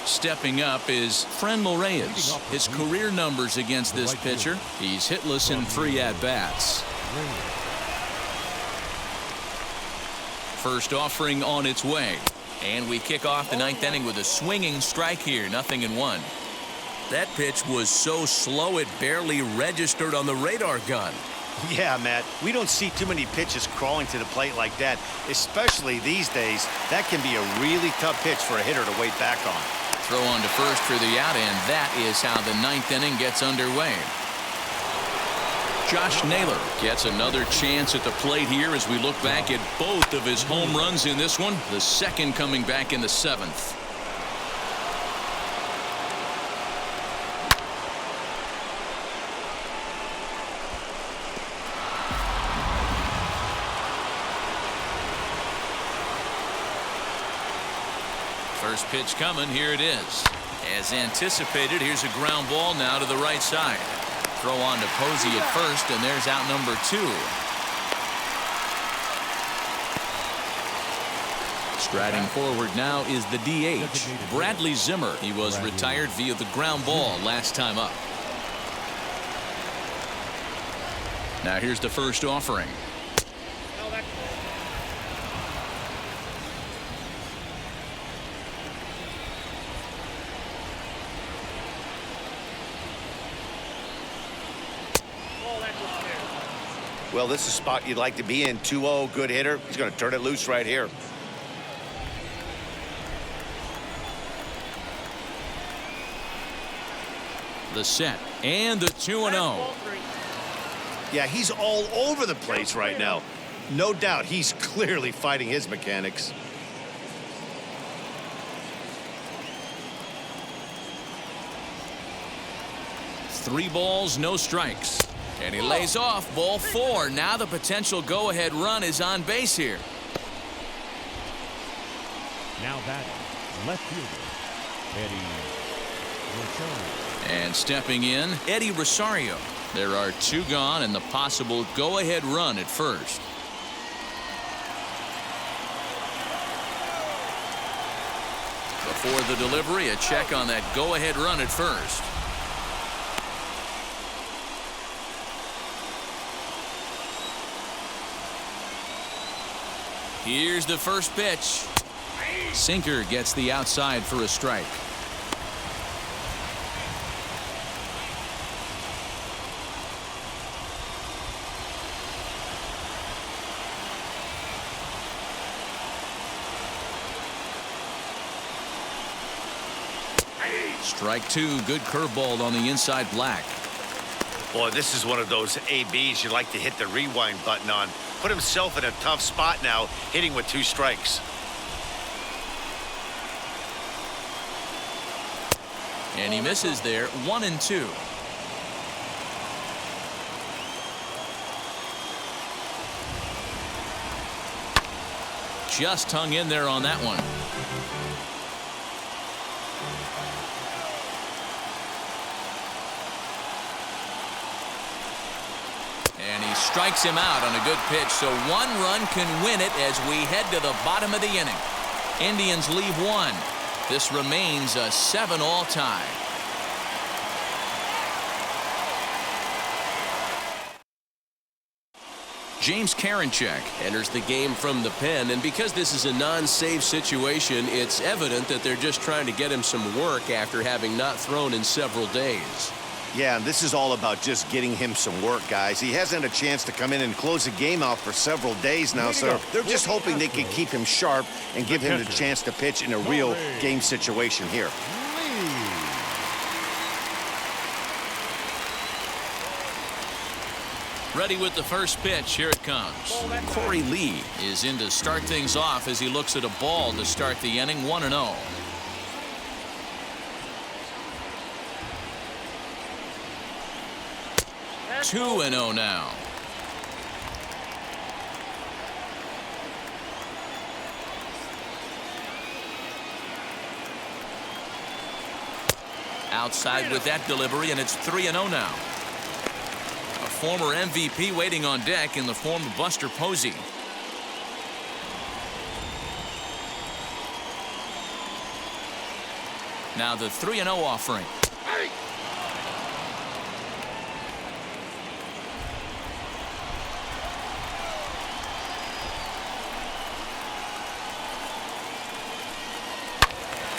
Stepping up is Franmil Reyes. His career numbers against this pitcher. He's hitless in 3 at-bats. First offering on its way. And we kick off the 9th inning with a swinging strike here. 0-1. That pitch was so slow it barely registered on the radar gun. Yeah, Matt, we don't see too many pitches crawling to the plate like that, especially these days. That can be a really tough pitch for a hitter to wait back on. Throw on to first for the out, and that is how the 9th inning gets underway. Josh Naylor gets another chance at the plate here as we look back at both of his home runs in this one, the second coming back in the 7th. First pitch coming, here it is. As anticipated, here's a ground ball now to the right side. Throw on to Posey at first, and there's out number 2. Striding forward now is the DH, Bradley Zimmer. He was retired via the ground ball last time up. Now here's the first offering. No, that's ball. That's what's there. Well, this is a spot you'd like to be in. 2-0, good hitter. He's going to turn it loose right here. The set and the 2-0. Ball three. Yeah, he's all over the place right now. No doubt he's clearly fighting his mechanics. Three balls, no strikes. And he lays off ball 4. Now the potential go-ahead run is on base here. Now batting, left fielder, Eddie Rosario. And stepping in, Eddie Rosario. There are 2 gone and the possible go-ahead run at first. Before the delivery, a check on that go-ahead run at first. Here's the first pitch. Sinker gets the outside for a strike. Strike 2, good curveball on the inside black. Boy, this is one of those ABs you like to hit the rewind button on. Put himself in a tough spot now, hitting with 2 strikes. And he misses there, 1-2. Just hung in there on that one. And he strikes him out on a good pitch, so 1 run can win it as we head to the bottom of the inning. Indians leave 1. This remains a 7-all tie. James Karinchak Enters the game from the pen, and because this is a non-save situation, it's evident that they're just trying to get him some work after having not thrown in several days. Yeah, and this is all about just getting him some work, guys. He hasn't had a chance to come in and close the game out for several days now, so they're just hoping they can keep him sharp and give him the chance to pitch in a real game situation here. ready with the first pitch. Here it comes. Corey Lee is in to start things off as he looks at a ball to start the inning. 1-0. Two and 0 now. Outside with that delivery, and it's 3-0 now. A former MVP waiting on deck in the form of Buster Posey. Now the 3-0 offering.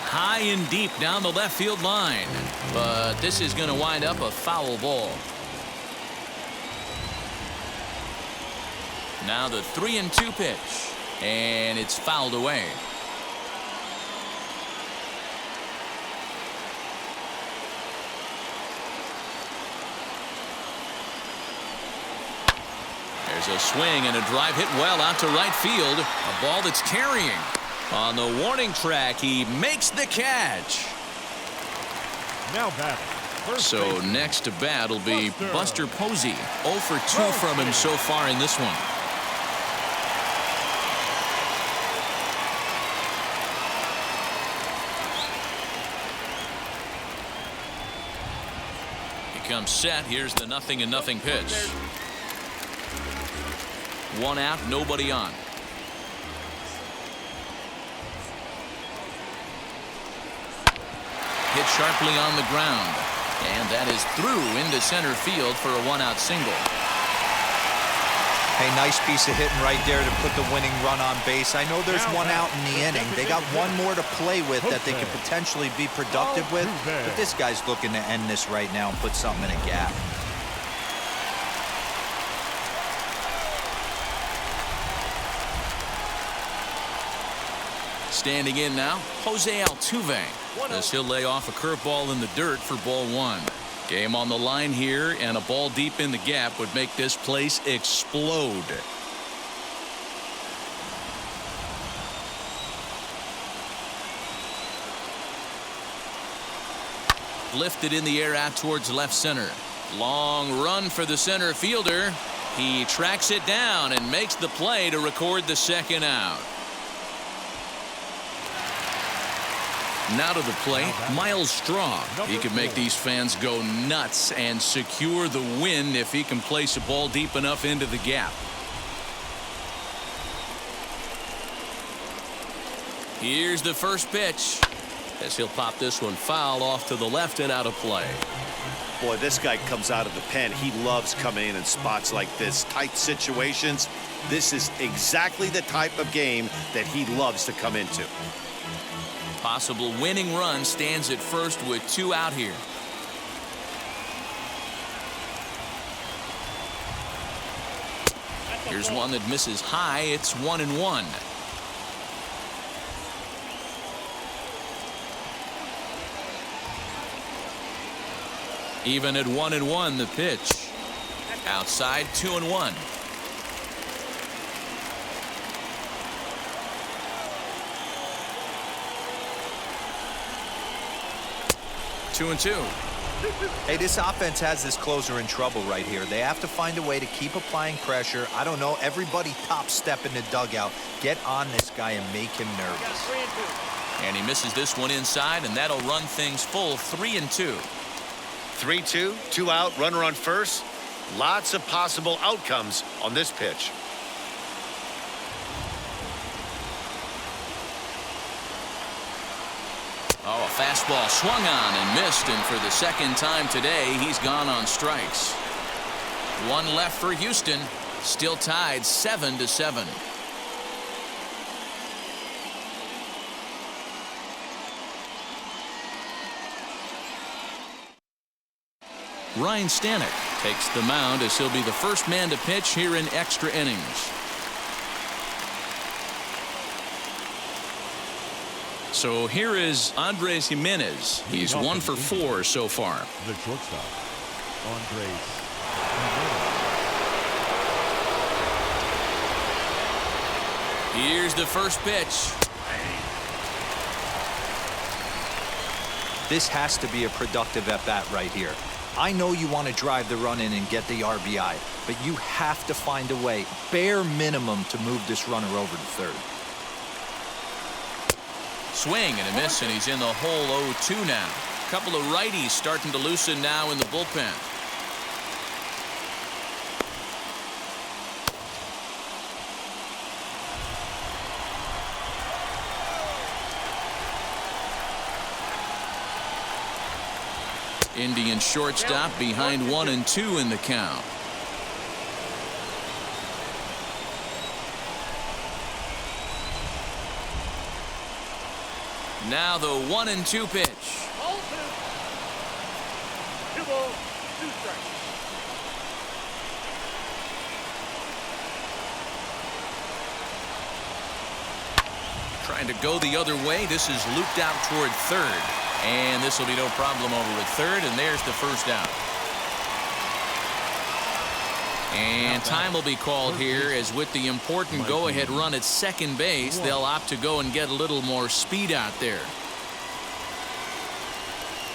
High and deep down the left field line, but this is going to wind up a foul ball. Now the 3-2 pitch, and it's fouled away. There's a swing and a drive hit well out to right field. A ball that's carrying. On the warning track, he makes the catch. Now batting. So next to bat will be Buster Posey. 0 for 2 from him so far in this one. He comes set. Here's the 0-0 pitch. 1 out, nobody on. hit sharply on the ground. And that is through into center field for a one-out single. Hey, nice piece of hitting right there to put the winning run on base. I know there's one out in the inning. They got one more to play with that they could potentially be productive with. But this guy's looking to end this right now and put something in a gap. Standing in now, Jose Altuve. As he'll lay off a curveball in the dirt for ball one. Game on the line here, and a ball deep in the gap would make this place explode. Lifted in the air out towards left center. Long run for the center fielder. He tracks it down and makes the play to record the second out. Now to the plate, Miles Straw. He could make these fans go nuts and secure the win if he can place a ball deep enough into the gap. Here's the first pitch. As he'll pop this one foul off to the left and out of play. Boy, this guy comes out of the pen. He loves coming in spots like this. Tight situations. This is exactly the type of game that he loves to come into. Possible winning run stands at first with two out here. Here's one that misses high. It's 1-1. Even at 1-1, the pitch. Outside, 2-1. Two and two. Hey, this offense has this closer in trouble right here. They have to find a way to keep applying pressure. I don't know, everybody top step in the dugout. Get on this guy and make him nervous. And he misses this one inside, and that'll run things full 3-2. 3-2, two out, runner on first. Lots of possible outcomes on this pitch. Oh, a fastball swung on and missed, and for the second time today, he's gone on strikes. One left for Houston, still tied 7-7. Ryan Stanek takes the mound as he'll be the first man to pitch here in extra innings. So here is Andres Jimenez. He's 1 for 4 so far. The shortstop, Andres. Here's the first pitch. This has to be a productive at-bat right here. I know you want to drive the run in and get the RBI, but you have to find a way, bare minimum, to move this runner over to third. Swing and a miss, and he's in the hole 0-2 now. A couple of righties starting to loosen now in the bullpen. Indian shortstop behind 1-2 in the count. Now the 1-2 pitch. 2 balls, 2 strikes. Trying to go the other way. This is looped out toward third. And this will be no problem over at third. And there's the first out. And time will be called here, as with the important go-ahead run at second base, they'll opt to go and get a little more speed out there.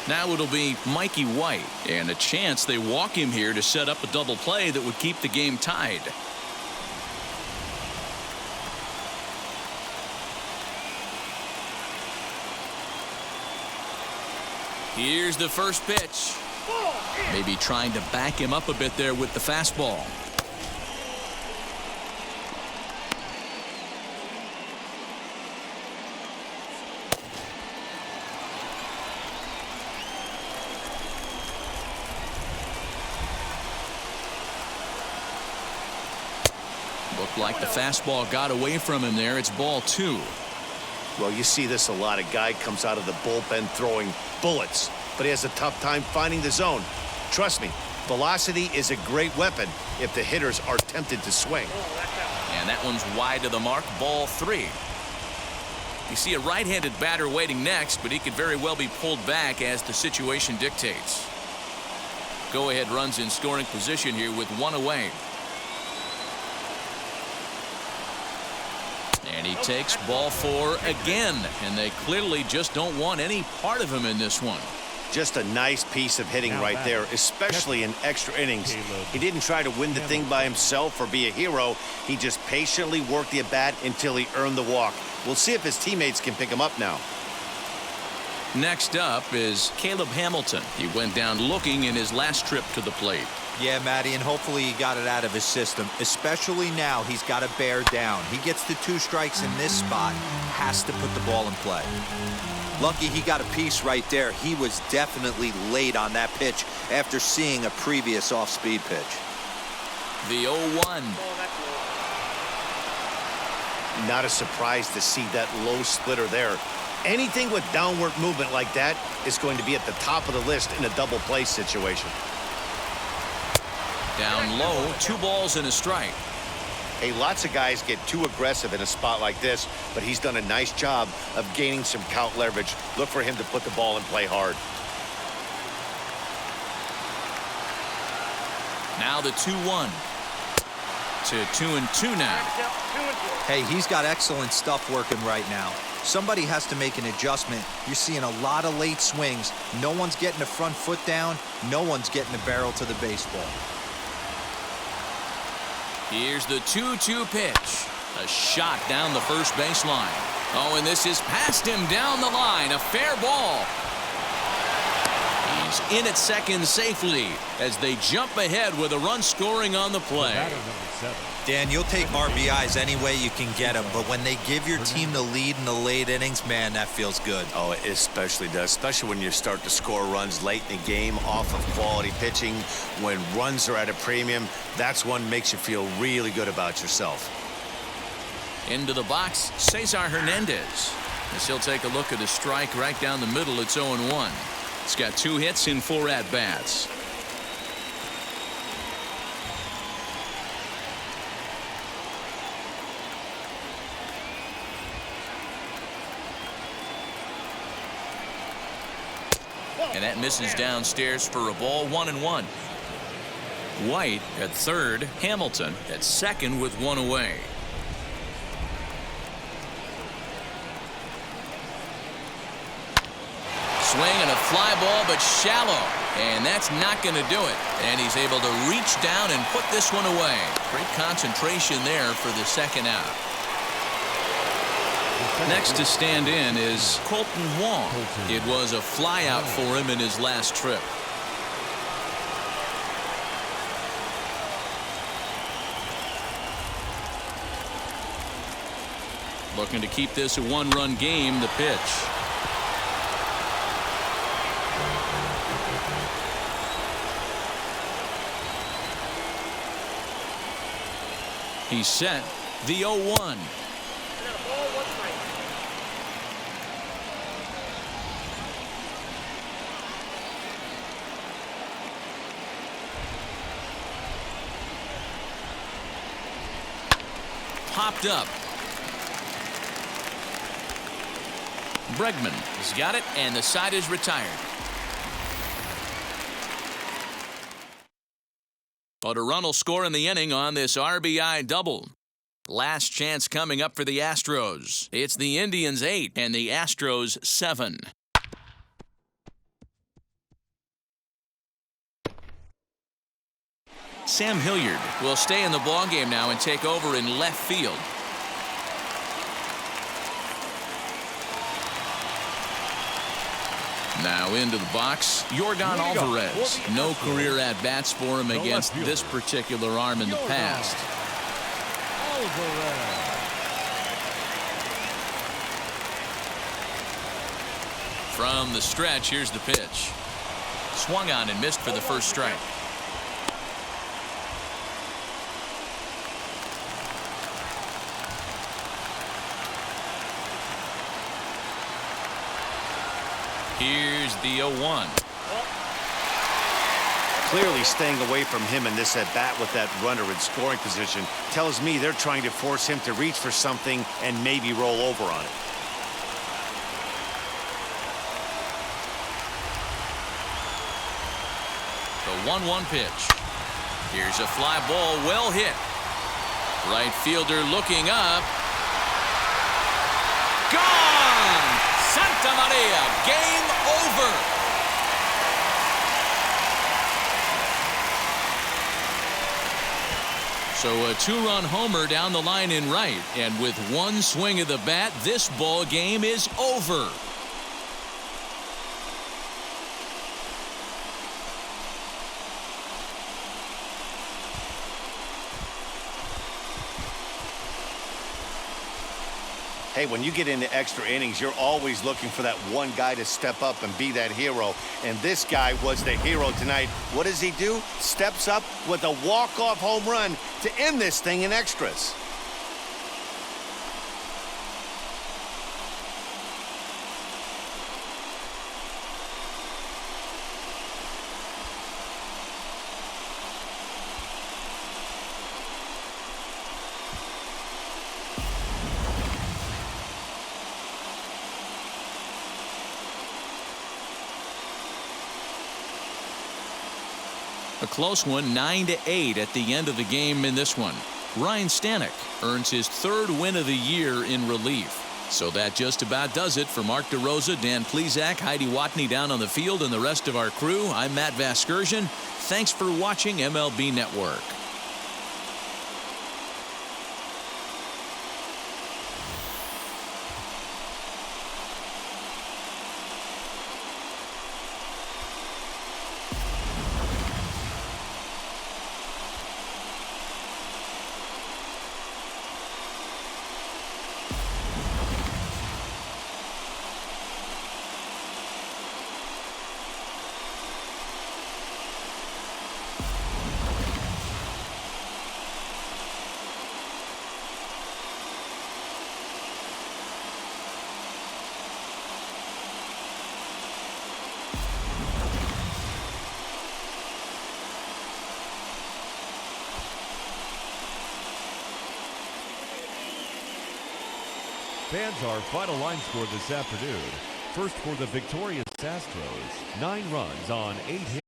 Now it'll be Mikey White, and a chance they walk him here to set up a double play that would keep the game tied. Here's the first pitch. Maybe trying to back him up a bit there with the fastball. Looked like the fastball got away from him there. It's ball 2. Well, you see this a lot. A guy comes out of the bullpen throwing bullets, but he has a tough time finding the zone. Trust me, velocity is a great weapon if the hitters are tempted to swing. And that one's wide to the mark, ball 3. You see a right-handed batter waiting next, but he could very well be pulled back as the situation dictates. Go-ahead runs in scoring position here with 1 away. And he takes ball 4 again, and they clearly just don't want any part of him in this one. Just a nice piece of hitting right there, especially in extra innings. He didn't try to win the thing by himself or be a hero. He just patiently worked the at-bat until he earned the walk. We'll see if his teammates can pick him up now. Next up is Caleb Hamilton. He went down looking in his last trip to the plate. Yeah, Matty, and hopefully he got it out of his system. Especially now, he's got to bear down. He gets the 2 strikes in this spot, has to put the ball in play. Lucky he got a piece right there. He was definitely late on that pitch after seeing a previous off-speed pitch. The 0-1. Not a surprise to see that low splitter there. Anything with downward movement like that is going to be at the top of the list in a double play situation. Down low, 2 balls and a strike. Hey, lots of guys get too aggressive in a spot like this, but he's done a nice job of gaining some count leverage. Look for him to put the ball in play hard. Now the 2-1 to 2-2 now. Hey, he's got excellent stuff working right now. Somebody has to make an adjustment. You're seeing a lot of late swings. No one's getting the front foot down. No one's getting the barrel to the baseball. Here's the 2-2 pitch. A shot down the first baseline. Oh, and this is past him down the line. A fair ball. He's in at second safely as they jump ahead with a run scoring on the play. Dan, you'll take RBIs any way you can get them, but when they give your team the lead in the late innings, man, that feels good. Oh, it especially does, especially when you start to score runs late in the game off of quality pitching. When runs are at a premium, that's one makes you feel really good about yourself. Into the box, Cesar Hernandez. As he'll take a look at a strike right down the middle. It's 0-1. He's got 2 hits in 4 at-bats. And that misses downstairs for a ball. 1-1. White at third. Hamilton at second with 1 away. Swing and a fly ball, but shallow. And that's not going to do it. And he's able to reach down and put this one away. Great concentration there for the second out. Next to stand in is Colton Wong. It was a flyout for him in his last trip. Looking to keep this a 1-run game. The pitch. He's set. The 0-1. Popped up. Bregman has got it, and the side is retired. But a run will score in the inning on this RBI double. Last chance coming up for the Astros. It's the Indians 8 and the Astros 7. Sam Hilliard will stay in the ballgame now and take over in left field. Now into the box, Yordan Alvarez. No career at-bats for him against this particular arm in the past. From the stretch, here's the pitch. Swung on and missed for the first strike. Here's the 0-1. Clearly staying away from him in this at-bat with that runner in scoring position tells me they're trying to force him to reach for something and maybe roll over on it. The 1-1 pitch. Here's a fly ball, well hit. Right fielder looking up. Gone! Santa Maria, game over. So a 2-run homer down the line in right, and with one swing of the bat, this ball game is over. Hey, when you get into extra innings, you're always looking for that one guy to step up and be that hero. And this guy was the hero tonight. What does he do? Steps up with a walk-off home run to end this thing in extras. A close one, 9-8 at the end of the game in this one. Ryan Stanek earns his 3rd win of the year in relief. So that just about does it for Mark DeRosa, Dan Plesac, Heidi Watney down on the field, and the rest of our crew. I'm Matt Vasgersian. Thanks for watching MLB Network. Fans, our final line score this afternoon. First for the victorious Astros, 9 runs on 8 hits.